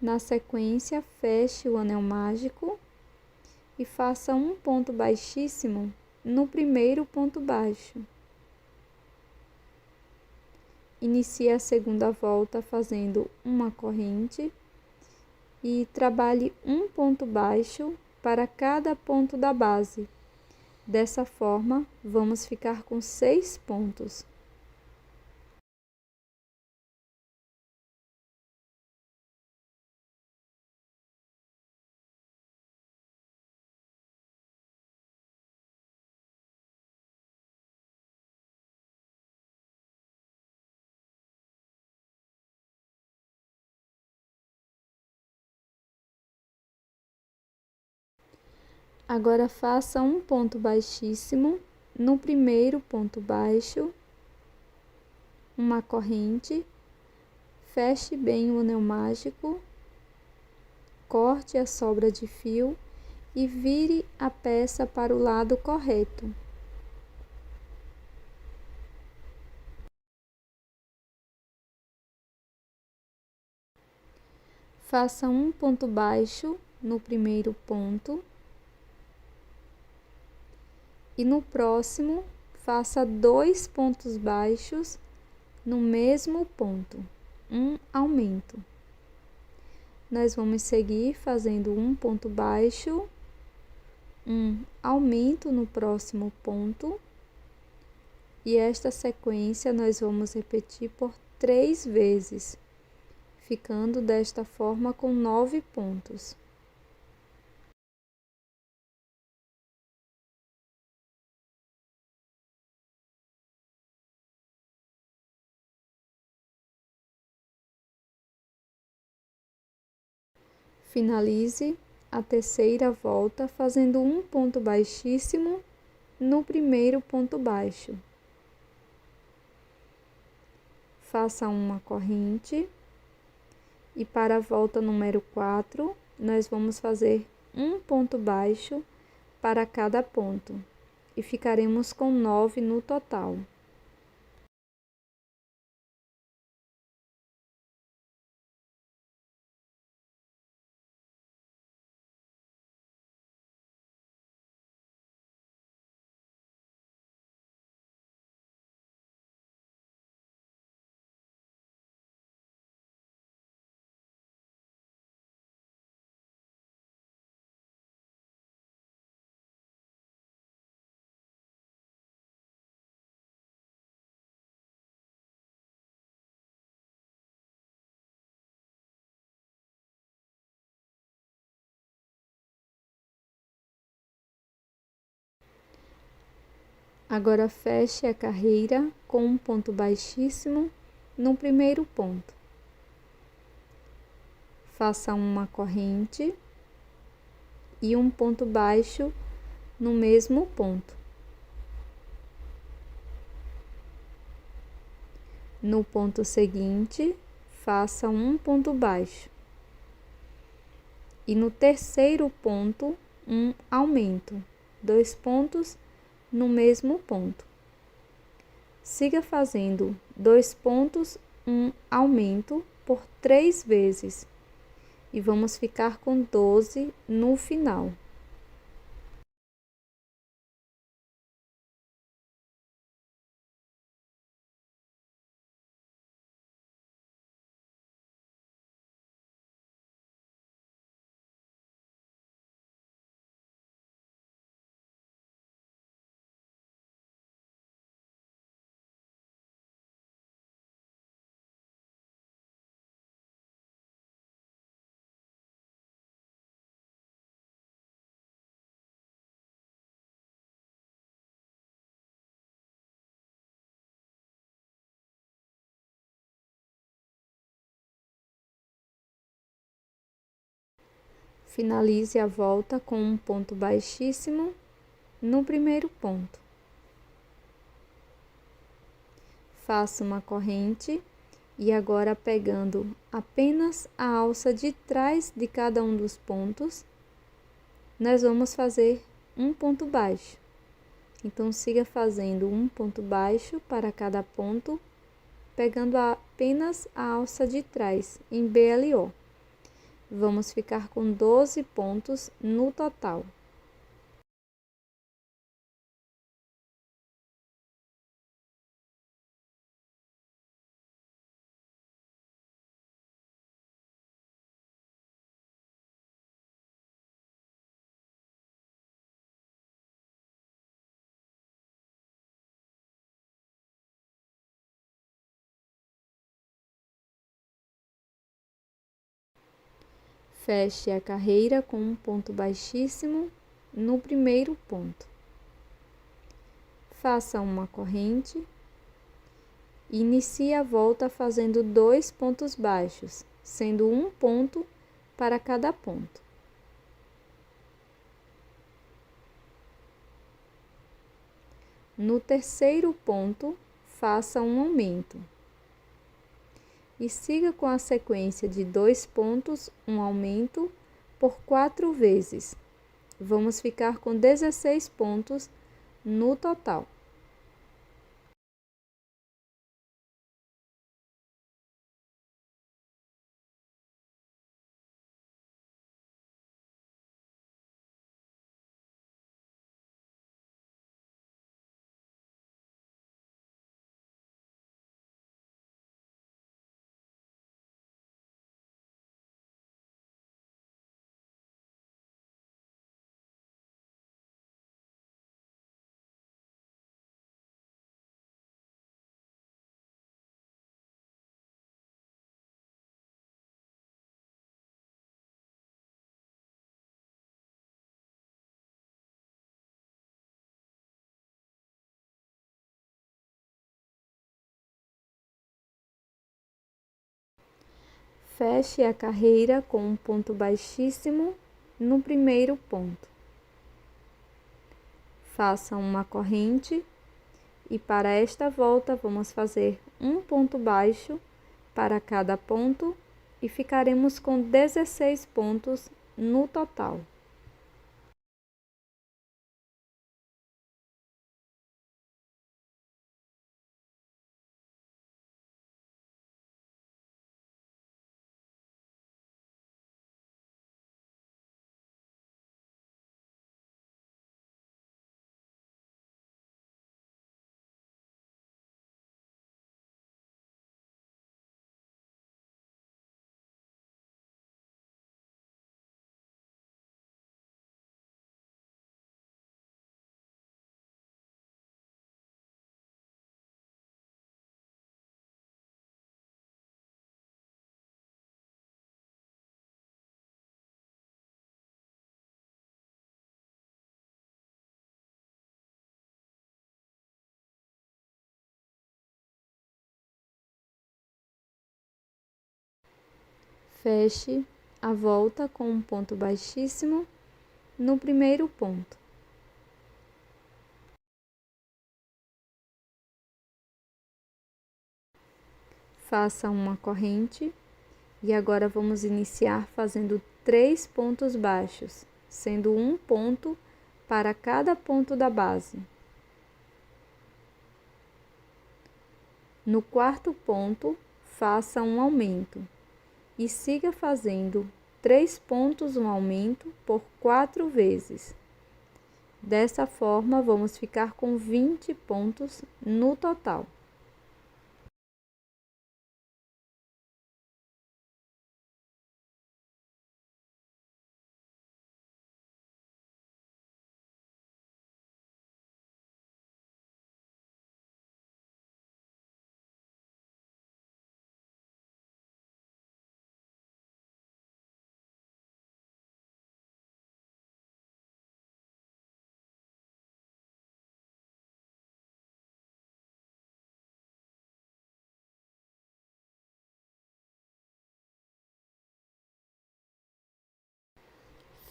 Na sequência, feche o anel mágico e faça um ponto baixíssimo no primeiro ponto baixo. inicie a segunda volta fazendo uma corrente e trabalhe um ponto baixo para cada ponto da base. Dessa forma, vamos ficar com 6 pontos. Agora faça um ponto baixíssimo no primeiro ponto baixo, uma corrente, feche bem o anel mágico, corte a sobra de fio e vire a peça para o lado correto. Faça um ponto baixo no primeiro ponto e no próximo faça 2 pontos baixos no mesmo ponto, um aumento. Nós vamos seguir fazendo um ponto baixo, um aumento no próximo ponto, e esta sequência nós vamos repetir por 3 vezes, ficando desta forma com 9 pontos. Finalize a terceira volta fazendo um ponto baixíssimo no primeiro ponto baixo. Faça uma corrente e para a volta número 4, nós vamos fazer um ponto baixo para cada ponto e ficaremos com 9 no total. Agora feche a carreira com um ponto baixíssimo no primeiro ponto. Faça uma corrente e um ponto baixo no mesmo ponto. No ponto seguinte, faça um ponto baixo. E no terceiro ponto, um aumento, 2 pontos no mesmo ponto. Siga fazendo 2 pontos, um aumento por 3 vezes e vamos ficar com 12 no final. Finalize a volta com um ponto baixíssimo no primeiro ponto. Faça uma corrente e agora pegando apenas a alça de trás de cada um dos pontos, nós vamos fazer um ponto baixo. Então, siga fazendo um ponto baixo para cada ponto, pegando apenas a alça de trás em BLO. Vamos ficar com 12 pontos no total. Feche a carreira com um ponto baixíssimo no primeiro ponto. Faça uma corrente. Inicie a volta fazendo 2 pontos baixos, sendo um ponto para cada ponto. No terceiro ponto, faça um aumento. E siga com a sequência de 2 pontos, um aumento, por 4 vezes. Vamos ficar com 16 pontos no total. Feche a carreira com um ponto baixíssimo no primeiro ponto. Faça uma corrente e para esta volta vamos fazer um ponto baixo para cada ponto e ficaremos com 16 pontos no total. Feche a volta com um ponto baixíssimo no primeiro ponto. Faça uma corrente e agora vamos iniciar fazendo 3 pontos baixos, sendo um ponto para cada ponto da base. No quarto ponto, faça um aumento e siga fazendo 3 pontos um aumento por 4 vezes. Dessa forma, vamos ficar com 20 pontos no total.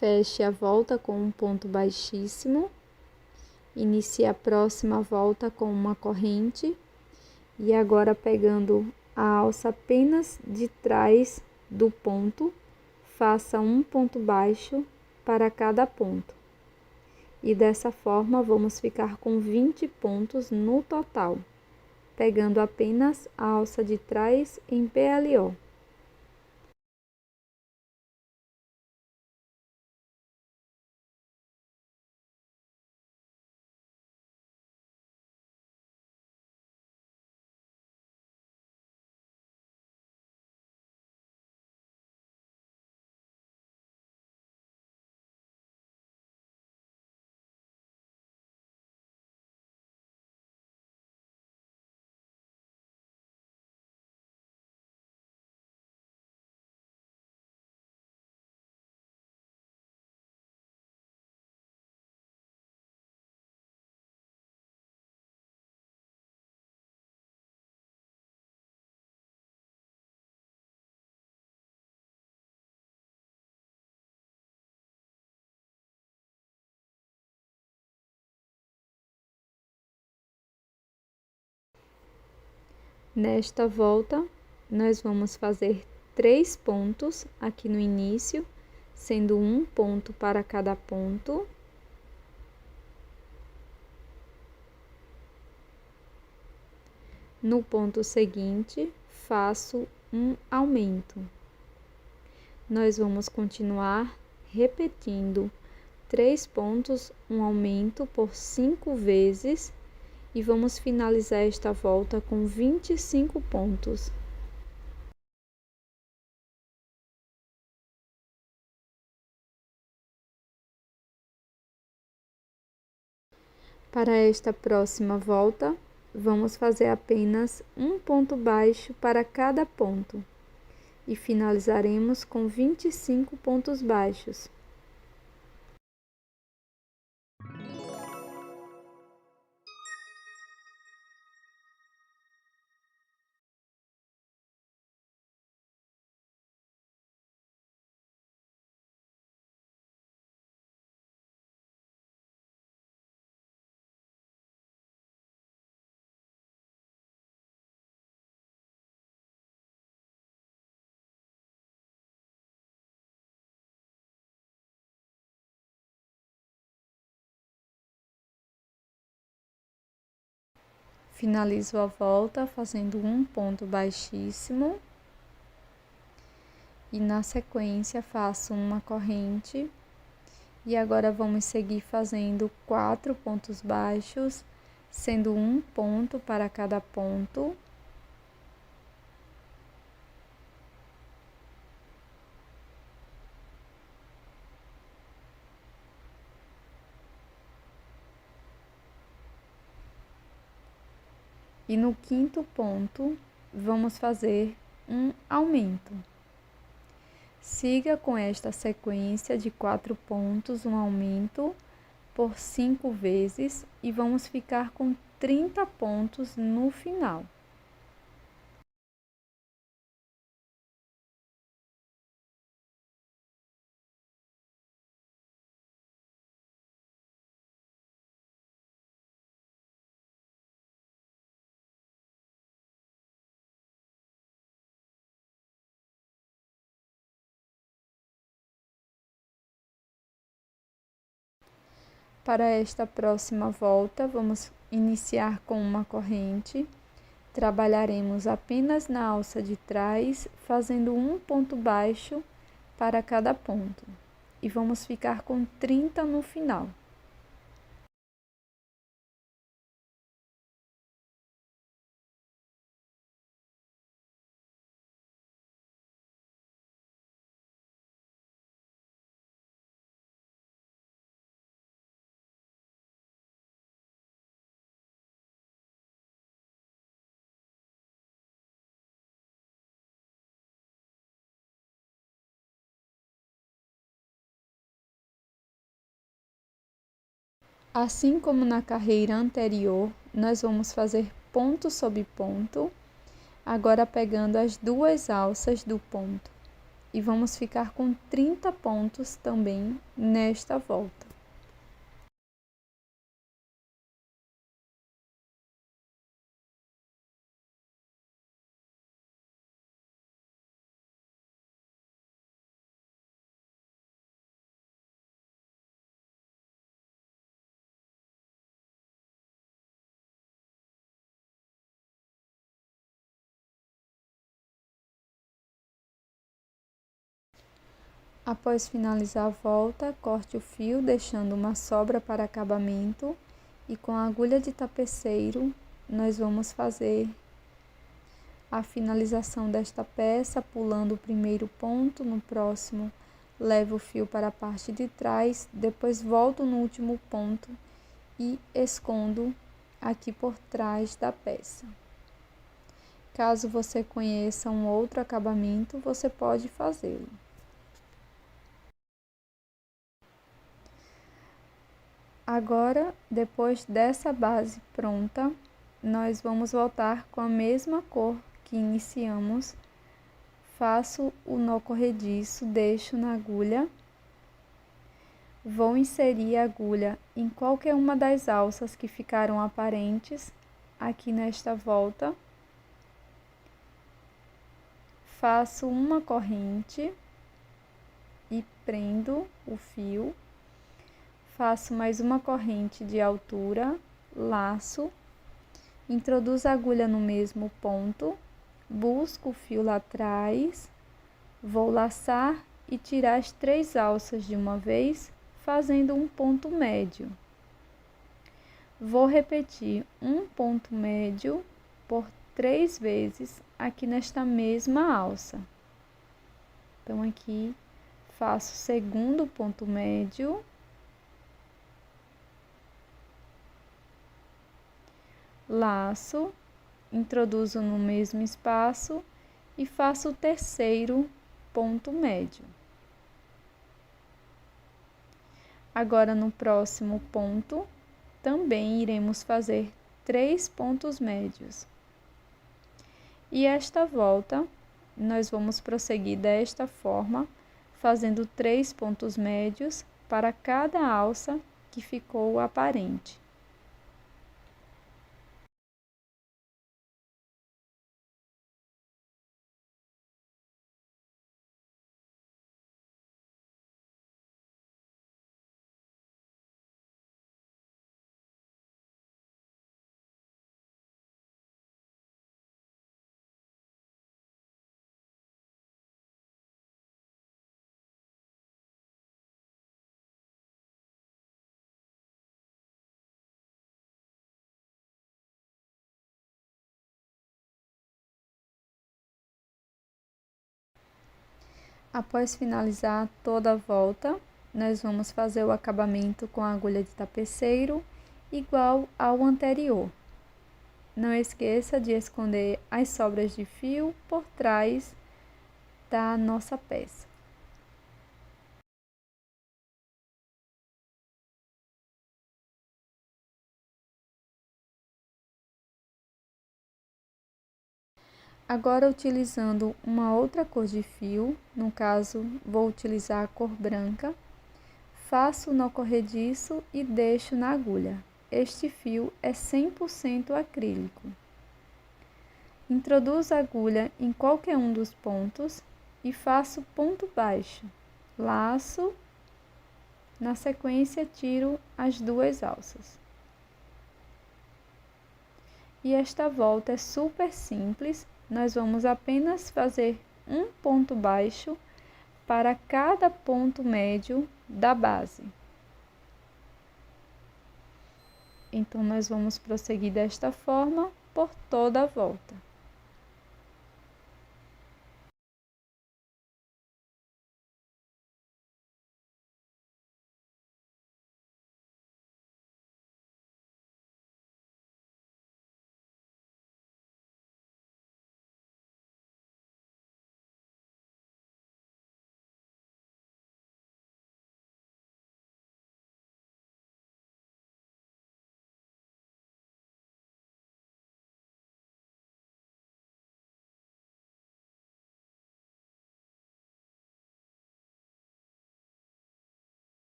Feche a volta com um ponto baixíssimo. Inicie a próxima volta com uma corrente. E agora, pegando a alça apenas de trás do ponto, faça um ponto baixo para cada ponto. E dessa forma, vamos ficar com 20 pontos no total, pegando apenas a alça de trás em PLO. Nesta volta, nós vamos fazer 3 pontos aqui no início, sendo um ponto para cada ponto. No ponto seguinte, faço um aumento. Nós vamos continuar repetindo 3 pontos, um aumento por 5 vezes e vamos finalizar esta volta com 25 pontos. Para esta próxima volta, vamos fazer apenas um ponto baixo para cada ponto e finalizaremos com 25 pontos baixos. Finalizo a volta fazendo um ponto baixíssimo e na sequência faço uma corrente e agora vamos seguir fazendo 4 pontos baixos, sendo um ponto para cada ponto. E no quinto ponto, vamos fazer um aumento. Siga com esta sequência de 4 pontos, um aumento por 5 vezes e vamos ficar com 30 pontos no final. Para esta próxima volta, vamos iniciar com uma corrente. Trabalharemos apenas na alça de trás, fazendo um ponto baixo para cada ponto. E vamos ficar com 30 no final. Assim como na carreira anterior, nós vamos fazer ponto sobre ponto, agora pegando as 2 alças do ponto. E vamos ficar com 30 pontos também nesta volta. Após finalizar a volta, corte o fio, deixando uma sobra para acabamento e com a agulha de tapeceiro, nós vamos fazer a finalização desta peça, pulando o primeiro ponto, no próximo levo o fio para a parte de trás, depois volto no último ponto e escondo aqui por trás da peça. Caso você conheça um outro acabamento, você pode fazê-lo. Agora, depois dessa base pronta, nós vamos voltar com a mesma cor que iniciamos. Faço o nó corrediço, deixo na agulha. Vou inserir a agulha em qualquer uma das alças que ficaram aparentes aqui nesta volta. faço uma corrente e prendo o fio, faço mais uma corrente de altura, laço, introduzo a agulha no mesmo ponto, busco o fio lá atrás, vou laçar e tirar as 3 alças de uma vez, fazendo um ponto médio. Vou repetir um ponto médio por 3 vezes aqui nesta mesma alça. Então, aqui faço o segundo ponto médio, laço, introduzo no mesmo espaço e faço o terceiro ponto médio. Agora, no próximo ponto, também iremos fazer 3 pontos médios. E esta volta, nós vamos prosseguir desta forma, fazendo 3 pontos médios para cada alça que ficou aparente. Após finalizar toda a volta, nós vamos fazer o acabamento com a agulha de tapeceiro igual ao anterior. Não esqueça de esconder as sobras de fio por trás da nossa peça. Agora, utilizando uma outra cor de fio, no caso, vou utilizar a cor branca, faço o nó corrediço e deixo na agulha. Este fio é 100% acrílico. Introduzo a agulha em qualquer um dos pontos e faço ponto baixo, laço, na sequência tiro as 2 alças. E esta volta é super simples, nós vamos apenas fazer um ponto baixo para cada ponto médio da base. Então, nós vamos prosseguir desta forma por toda a volta.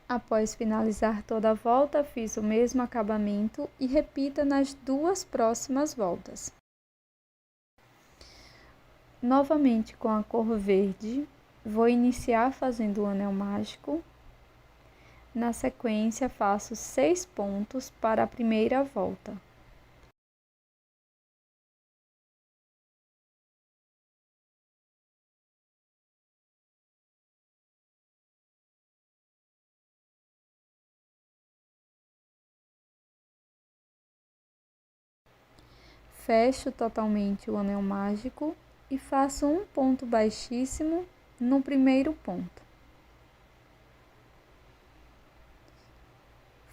Após finalizar toda a volta, fiz o mesmo acabamento e repita nas 2 próximas voltas. Novamente com a cor verde, vou iniciar fazendo o anel mágico. Na sequência, faço 6 pontos para a primeira volta. Fecho totalmente o anel mágico e faço um ponto baixíssimo no primeiro ponto.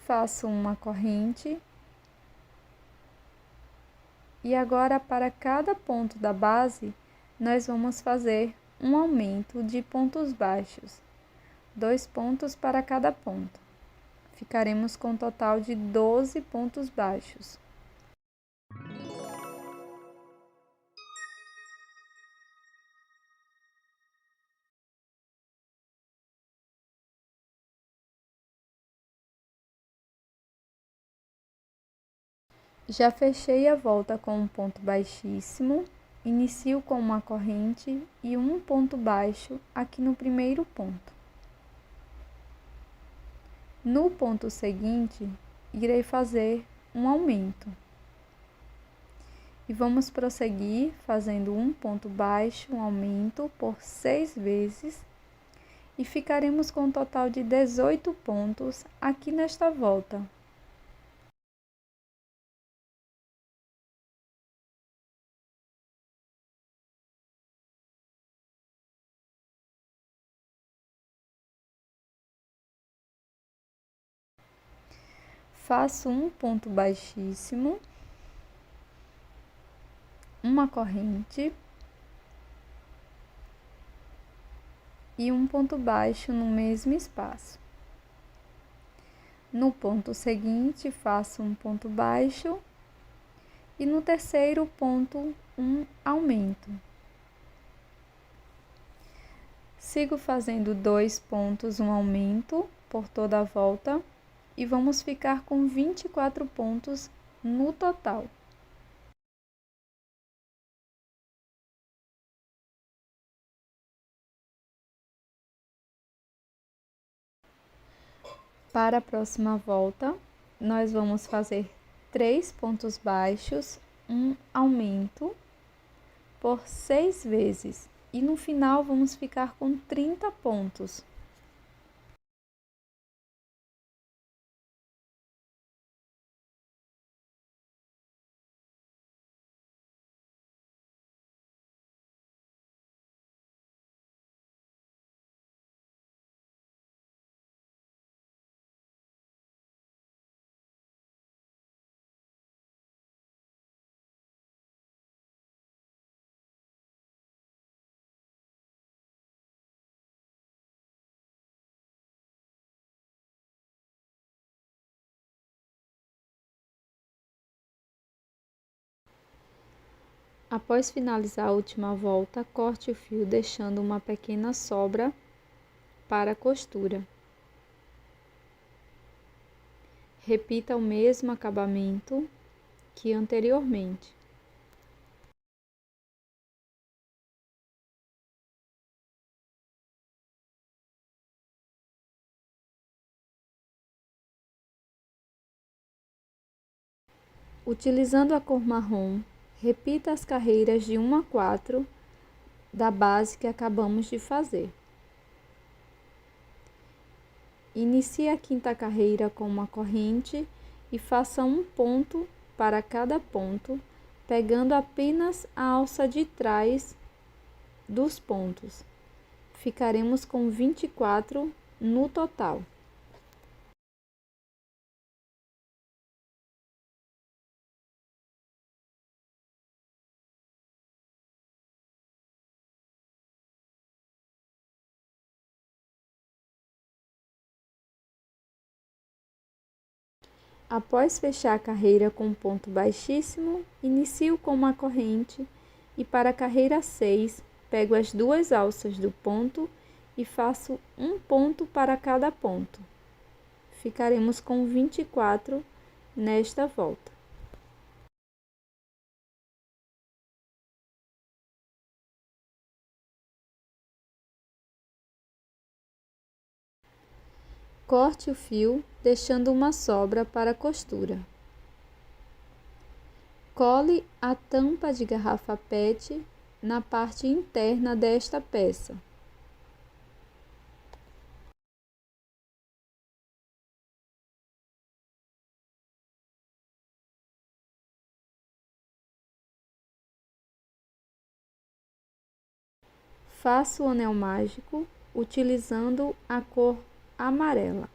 Faço uma corrente. E agora, para cada ponto da base, nós vamos fazer um aumento de pontos baixos, 2 pontos para cada ponto. Ficaremos com um total de 12 pontos baixos. Já fechei a volta com um ponto baixíssimo, inicio com uma corrente e um ponto baixo aqui no primeiro ponto. No ponto seguinte, irei fazer um aumento. E vamos prosseguir fazendo um ponto baixo, um aumento por 6 vezes e ficaremos com um total de 18 pontos aqui nesta volta. Faço um ponto baixíssimo, uma corrente e um ponto baixo no mesmo espaço. No ponto seguinte, faço um ponto baixo e no terceiro ponto, um aumento. Sigo fazendo 2 pontos, um aumento por toda a volta e vamos ficar com 24 pontos no total. Para a próxima volta, nós vamos fazer 3 pontos baixos, um aumento por 6 vezes e no final vamos ficar com 30 pontos. Após finalizar a última volta, corte o fio deixando uma pequena sobra para a costura. Repita o mesmo acabamento que anteriormente. Utilizando a cor marrom, repita as carreiras de 1 a 4 da base que acabamos de fazer. Inicie a quinta carreira com uma corrente e faça um ponto para cada ponto, pegando apenas a alça de trás dos pontos. Ficaremos com 24 no total. Após fechar a carreira com um ponto baixíssimo, inicio com uma corrente e para a carreira 6, pego as 2 alças do ponto e faço um ponto para cada ponto. Ficaremos com 24 nesta volta. Corte o fio, deixando uma sobra para a costura. Cole a tampa de garrafa PET na parte interna desta peça. Faço o anel mágico utilizando a cor amarela.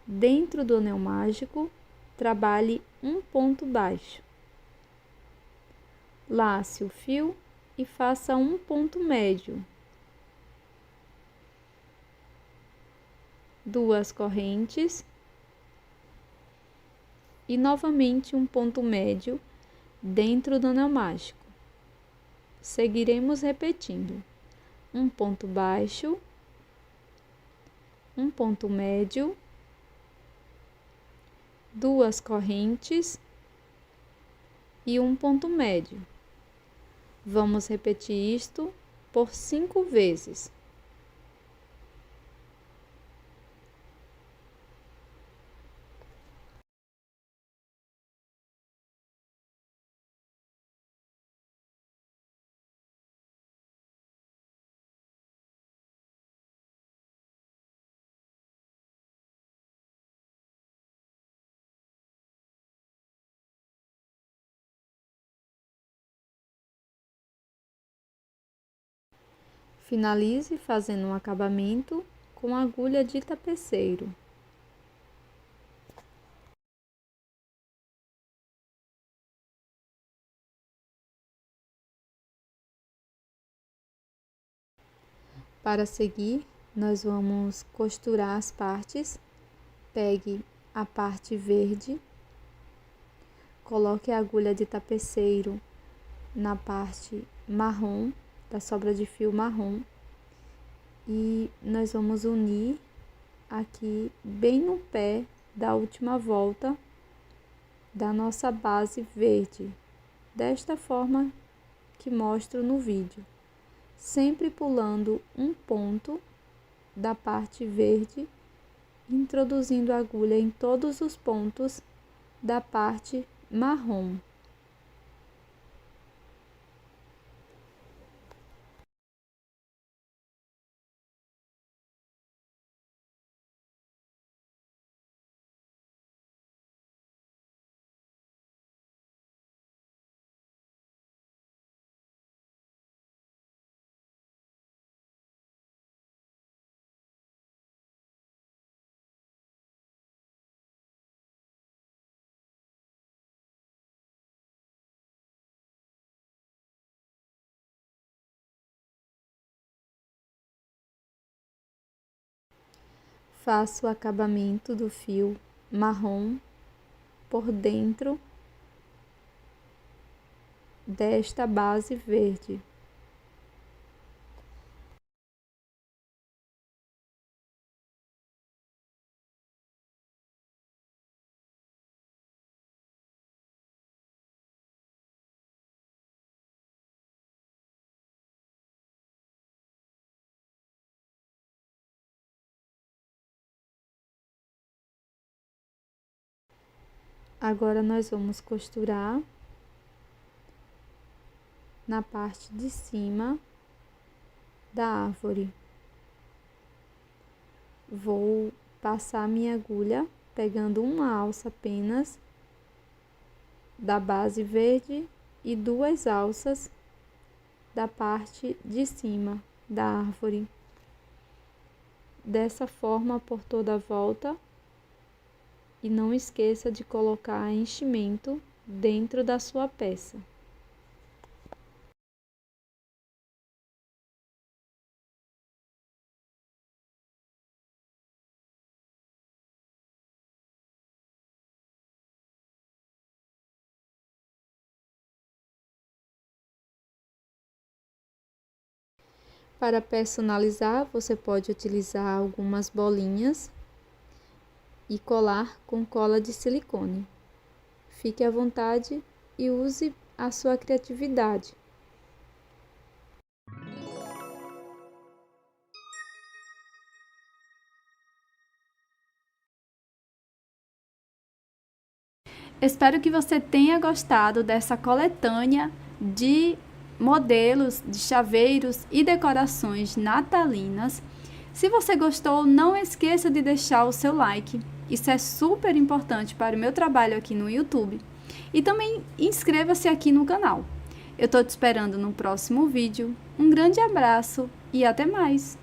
Dentro do anel mágico, trabalhe um ponto baixo. Lace o fio e faça um ponto médio. 2 correntes e novamente um ponto médio dentro do anel mágico. Seguiremos repetindo: um ponto baixo, um ponto médio 2 correntes e um ponto médio. Vamos repetir isto por 5 vezes. Finalize fazendo um acabamento com agulha de tapeceiro. Para seguir, nós vamos costurar as partes. Pegue a parte verde, coloque a agulha de tapeceiro na parte marrom, da sobra de fio marrom, e nós vamos unir aqui bem no pé da última volta da nossa base verde, desta forma que mostro no vídeo, sempre pulando um ponto da parte verde, introduzindo a agulha em todos os pontos da parte marrom. Faço o acabamento do fio marrom por dentro desta base verde. Agora nós vamos costurar na parte de cima da árvore. Vou passar minha agulha pegando uma alça apenas da base verde e 2 alças da parte de cima da árvore. Dessa forma por toda a volta. E não esqueça de colocar enchimento dentro da sua peça. Para personalizar, você pode utilizar algumas bolinhas e colar com cola de silicone. Fique à vontade e use a sua criatividade. Espero que você tenha gostado dessa coletânea de modelos de chaveiros e decorações natalinas. Se você gostou, não esqueça de deixar o seu like. Isso é super importante para o meu trabalho aqui no YouTube. E também inscreva-se aqui no canal. Eu estou te esperando no próximo vídeo. Um grande abraço e até mais!